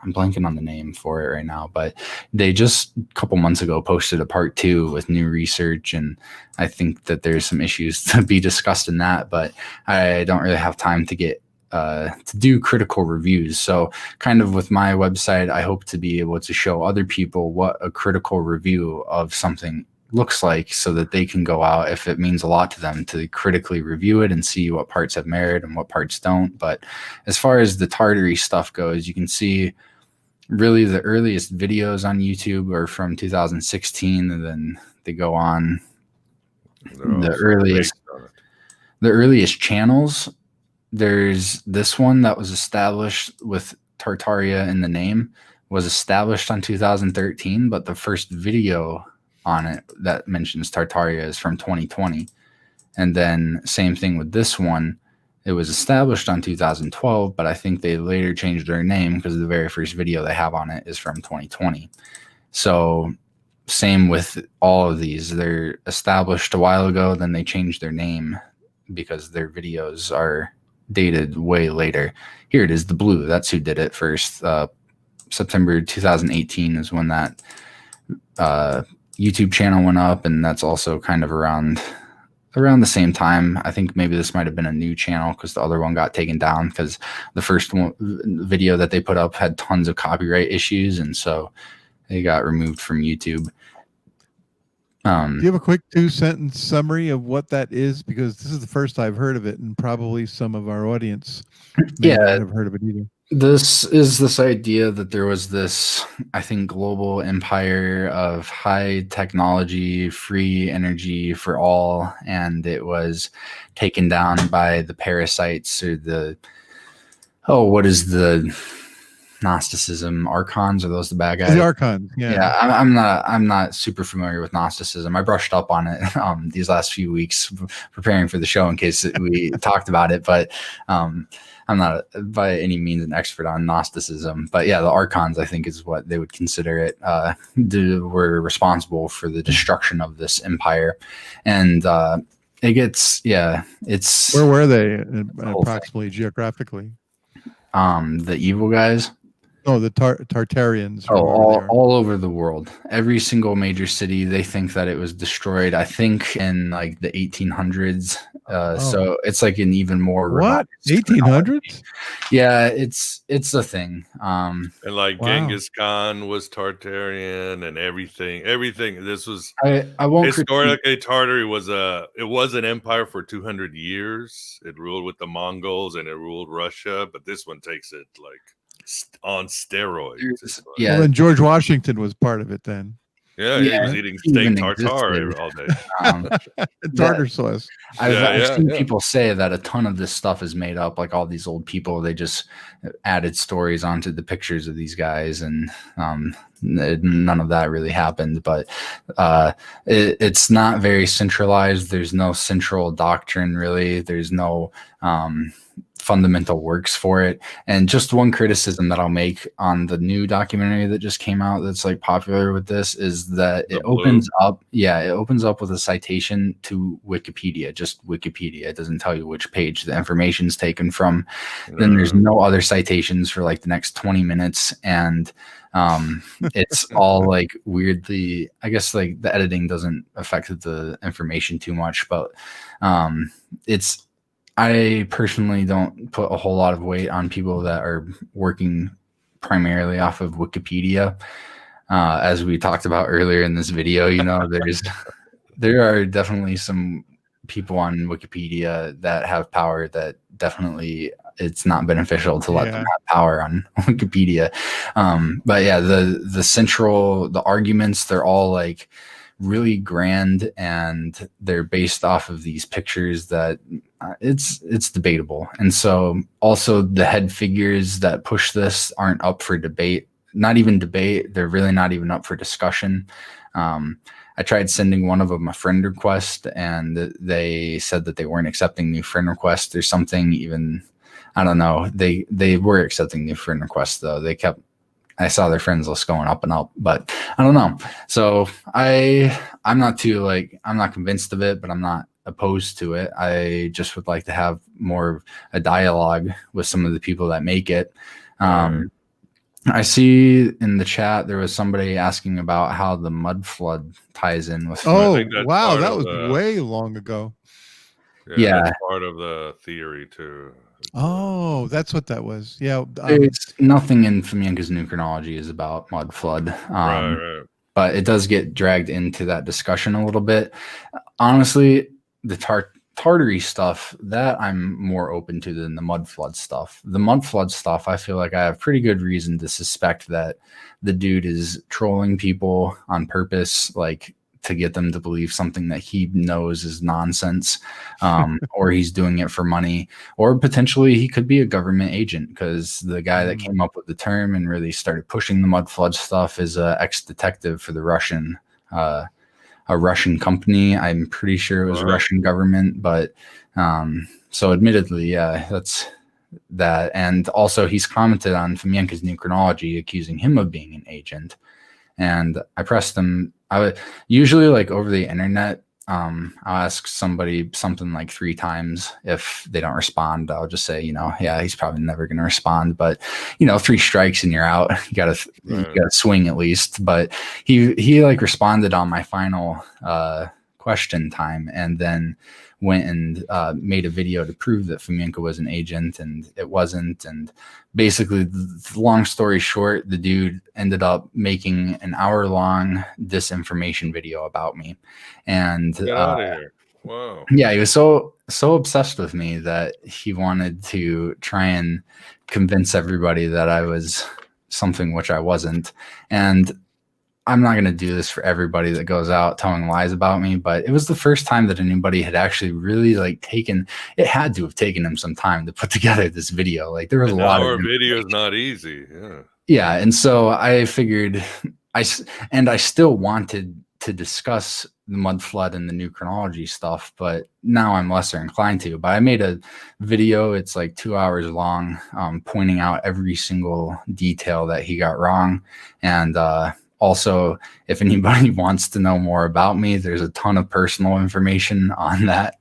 I'm blanking on the name for it right now, but they just a couple months ago posted a part 2 with new research, and I think that there's some issues to be discussed in that, but I don't really have time to get to do critical reviews. So kind of with my website, I hope to be able to show other people what a critical review of something looks like, so that they can go out, if it means a lot to them, to critically review it and see what parts have merit and what parts don't. But as far as the Tartary stuff goes, you can see really the earliest videos on YouTube are from 2016, and then they go on. The earliest channels, there's this one that was established with Tartaria in the name, was established on 2013, but the first video on it that mentions Tartaria is from 2020. And then same thing with this one. It was established on 2012, but I think they later changed their name because the very first video they have on it is from 2020. So same with all of these. They're established a while ago, then they changed their name because their videos are dated way later. Here it is, the blue. That's who did it first. September 2018 is when that YouTube channel went up, and that's also kind of around the same time. I think maybe this might have been a new channel because the other one got taken down because the first video that they put up had tons of copyright issues, and so they got removed from YouTube. Do you have a quick 2-sentence summary of what that is? Because this is the first I've heard of it, and probably some of our audience may not have heard of it either. This is this idea that there was this, I think, global empire of high technology, free energy for all, and it was taken down by the parasites or what is the Gnosticism? Archons? Are those the bad guys? The Archons, yeah. Yeah, I'm not super familiar with Gnosticism. I brushed up on it these last few weeks preparing for the show in case we talked about it, but I'm not by any means an expert on Gnosticism. But yeah, the Archons, I think, is what they would consider it, were responsible for the destruction of this empire. And it gets, it's... Where were they approximately geographically? The evil guys? Oh, the Tartarians. All over the world. Every single major city, they think that it was destroyed, I think, in like the 1800s. So it's like an even more... What? 1800s? Yeah, it's a thing. And like Genghis Khan was Tartarian and everything. This was... I won't... Historically, Tartary was an empire for 200 years. It ruled with the Mongols and it ruled Russia, but this one takes it like... on steroids. Yeah. Well, and George Washington was part of it then. Yeah, he was eating steak tartare all day. Tartar sauce. I've seen people say that a ton of this stuff is made up. Like all these old people, they just added stories onto the pictures of these guys, and none of that really happened. But it's not very centralized. There's no central doctrine, really. There's no fundamental works for it. And just one criticism that I'll make on the new documentary that just came out that's like popular with this is that it opens up with a citation to Wikipedia, just Wikipedia. It doesn't tell you which page the information's taken from. Then there's no other citations for like the next 20 minutes, and it's all like weirdly, I guess like the editing doesn't affect the information too much, but I personally don't put a whole lot of weight on people that are working primarily off of Wikipedia. As we talked about earlier in this video, there are definitely some people on Wikipedia that have power that definitely it's not beneficial to let them have power on Wikipedia. But yeah, the arguments, they're all like really grand, and they're based off of these pictures that it's debatable. And so also the head figures that push this aren't up for debate, not even debate. They're really not even up for discussion. I tried sending one of them a friend request, and they said that they weren't accepting new friend requests. There's something even, I don't know. They were accepting new friend requests though. I saw their friends list going up and up, but I don't know. So I'm not convinced of it, but I'm not opposed to it. I just would like to have more a dialogue with some of the people that make it. I see in the chat there was somebody asking about how the mud flood ties in with. Oh, wow, that was way long ago. Yeah, that's part of the theory too. Oh, that's what that was. Yeah, it's nothing in Fomenko's new chronology is about mud flood. Right. But it does get dragged into that discussion a little bit. Honestly, the Tartary stuff that I'm more open to than the mud flood stuff. The mud flood stuff, I feel like I have pretty good reason to suspect that the dude is trolling people on purpose, like to get them to believe something that he knows is nonsense, or he's doing it for money, or potentially he could be a government agent, because the guy that came up with the term and really started pushing the mud flood stuff is a ex-detective for the Russian a Russian company. I'm pretty sure it was Russian government, but so admittedly, yeah, that's that. And also he's commented on Fomenko's new chronology, accusing him of being an agent. And I pressed him. I would usually, like, over the internet, I'll ask somebody something like 3 times. If they don't respond, I'll just say, yeah, he's probably never going to respond, but 3 strikes and you're out. You gotta swing at least. But he like responded on my final question time, and then went and made a video to prove that Fomenko was an agent, and it wasn't. And basically, the long story short, the dude ended up making an hour-long disinformation video about me. And get out of here. Wow. Yeah, he was so obsessed with me that he wanted to try and convince everybody that I was something which I wasn't. And I'm not going to do this for everybody that goes out telling lies about me, but it was the first time that anybody had actually really it had to have taken him some time to put together this video. Like, there was a lot of video is not easy. Yeah. Yeah. And so I figured I still wanted to discuss the mud flood and the new chronology stuff, but now I'm lesser inclined to. But I made a video, it's like 2 hours long, pointing out every single detail that he got wrong. And also, if anybody wants to know more about me, there's a ton of personal information on that.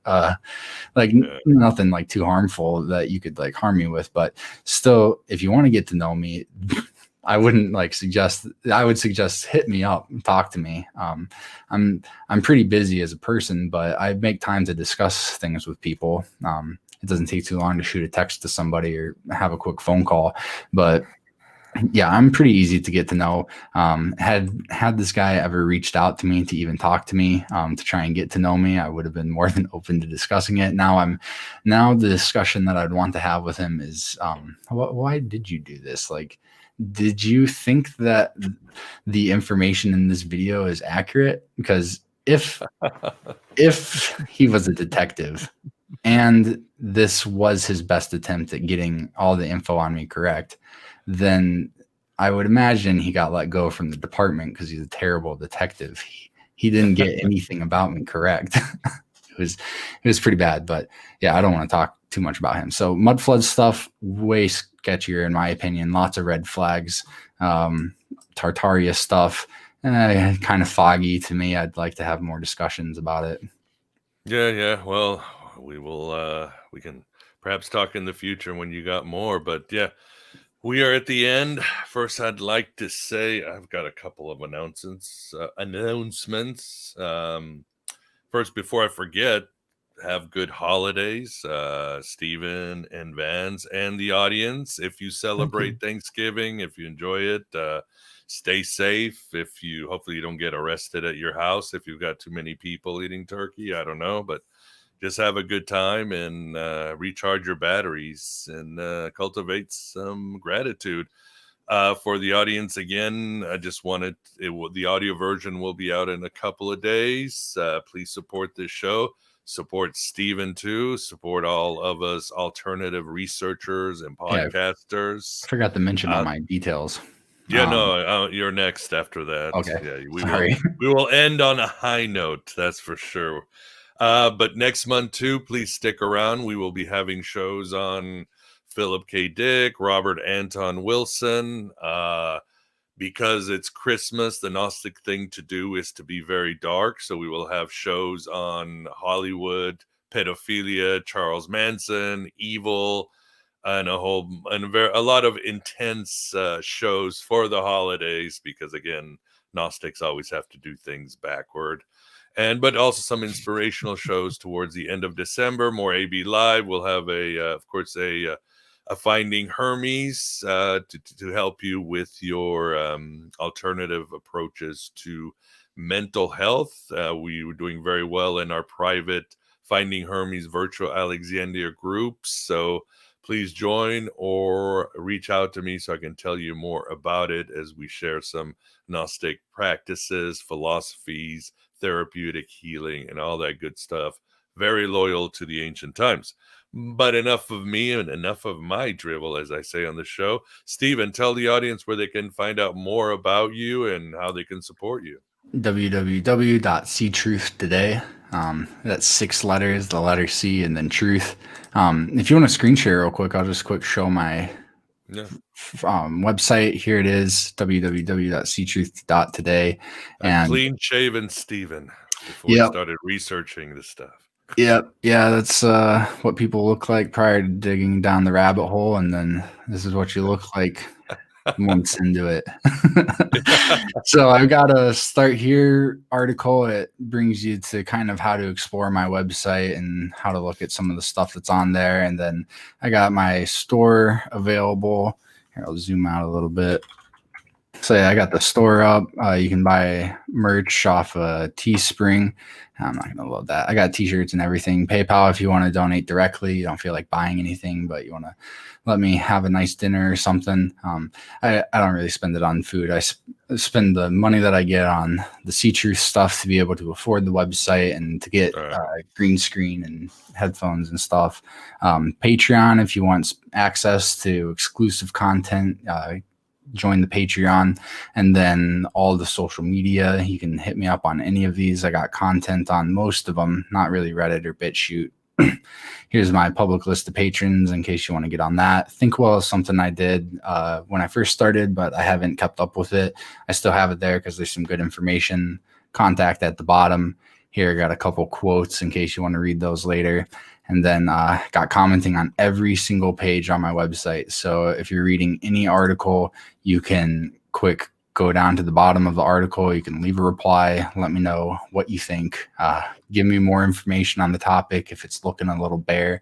Nothing like too harmful that you could like harm me with, but still, if you want to get to know me, I would suggest hit me up and talk to me. I'm pretty busy as a person, but I make time to discuss things with people. It doesn't take too long to shoot a text to somebody or have a quick phone call, but yeah, I'm pretty easy to get to know. Had this guy ever reached out to me to even talk to me, to try and get to know me, I would have been more than open to discussing it. Now the discussion that I'd want to have with him is, why did you do this? Like, did you think that the information in this video is accurate? Because if he was a detective and this was his best attempt at getting all the info on me correct, then I would imagine he got let go from the department because he's a terrible detective. He didn't get anything about me correct. It was pretty bad, but yeah, I don't want to talk too much about him. So mud flood stuff, way sketchier in my opinion. Lots of red flags. Tartaria stuff, kind of foggy to me. I'd like to have more discussions about it. Yeah. Well, we can perhaps talk in the future when you got more, but yeah. We are at the end. First, I'd like to say I've got a couple of announcements. First, before I forget, have good holidays, Stephen and Vans and the audience. If you celebrate Thanksgiving, if you enjoy it, stay safe. Hopefully you don't get arrested at your house if you've got too many people eating turkey. I don't know, but just have a good time and recharge your batteries and cultivate some gratitude. For the audience, again, I just wanted the audio version will be out in a couple of days. Please support this show. Support Steven too. Support all of us alternative researchers and podcasters. I forgot to mention all my details. Yeah, no, you're next after that. Okay. Yeah, Sorry. We will end on a high note, that's for sure. But next month too, please stick around. We will be having shows on Philip K. Dick, Robert Anton Wilson. Because it's Christmas, the Gnostic thing to do is to be very dark. So we will have shows on Hollywood, pedophilia, Charles Manson, evil, and a lot of intense shows for the holidays. Because again, Gnostics always have to do things backward, but also some inspirational shows towards the end of December. More AB Live. We'll have of course, a Finding Hermes to help you with your alternative approaches to mental health. We were doing very well in our private Finding Hermes virtual Alexandria groups. So please join or reach out to me so I can tell you more about it as we share some Gnostic practices, philosophies, therapeutic healing, and all that good stuff. Very loyal to the ancient times. But enough of me and enough of my drivel, as I say on the show. Stephen, tell the audience where they can find out more about you and how they can support you. www.ctruth.today. That's 6 letters, the letter C, and then truth. If you want to screen share real quick, I'll just show my website. Here it is, www.ctruth.today. And clean shaven Stephen before we started researching this stuff. Yep. Yeah, that's what people look like prior to digging down the rabbit hole, and then this is what you look like months into it. So I've got a Start Here article. It brings you to kind of how to explore my website and how to look at some of the stuff that's on there. And then I got my store available. Here, I'll zoom out a little bit. So yeah, I got the store up. You can buy merch off Teespring. I'm not gonna load that. I got t-shirts and everything. PayPal if you want to donate directly. You don't feel like buying anything, but you want to let me have a nice dinner or something. I don't really spend it on food. I spend the money that I get on the C-Truth stuff to be able to afford the website and to get green screen and headphones and stuff. Patreon if you want access to exclusive content. Join the Patreon, and then all the social media. You can hit me up on any of these. I got content on most of them, not really Reddit or BitChute. Here's my public list of patrons in case you want to get on that. ThinkWell is something I did when I first started, but I haven't kept up with it. I still have it there because there's some good information. Contact at the bottom. Here I got a couple quotes in case you want to read those later. And then got commenting on every single page on my website. So if you're reading any article, you can go down to the bottom of the article. You can leave a reply. Let me know what you think. Give me more information on the topic if it's looking a little bare.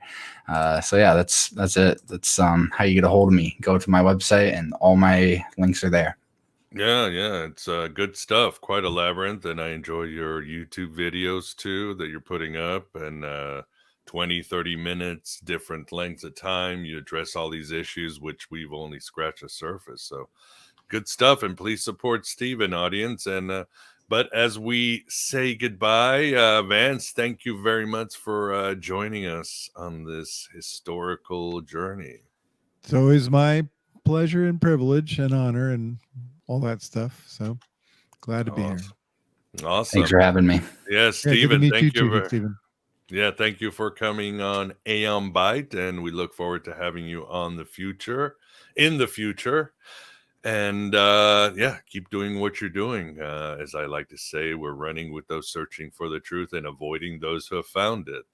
So yeah, that's it. That's how you get a hold of me. Go to my website and all my links are there. Yeah, it's good stuff. Quite a labyrinth, and I enjoy your YouTube videos too that you're putting up, and 20, 30 minutes, different lengths of time. You address all these issues, which we've only scratched the surface. So good stuff. And please support Stephen, audience. And but as we say goodbye, Vance, thank you very much for joining us on this historical journey. It's always my pleasure and privilege and honor and all that stuff. So glad to be here. Awesome. Thanks for having me. Yeah, Stephen, thank you. Stephen. Yeah, thank you for coming on Aeon Byte, and we look forward to having you in the future. And keep doing what you're doing. As I like to say, we're running with those searching for the truth and avoiding those who have found it.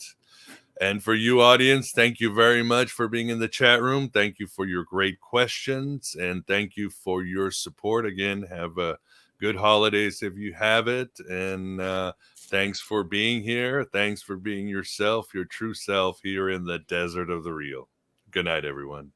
And for you, audience, thank you very much for being in the chat room. Thank you for your great questions, and thank you for your support. Again, have a good holidays if you have it, and thanks for being here. Thanks for being yourself, your true self, here in the desert of the real. Good night, everyone.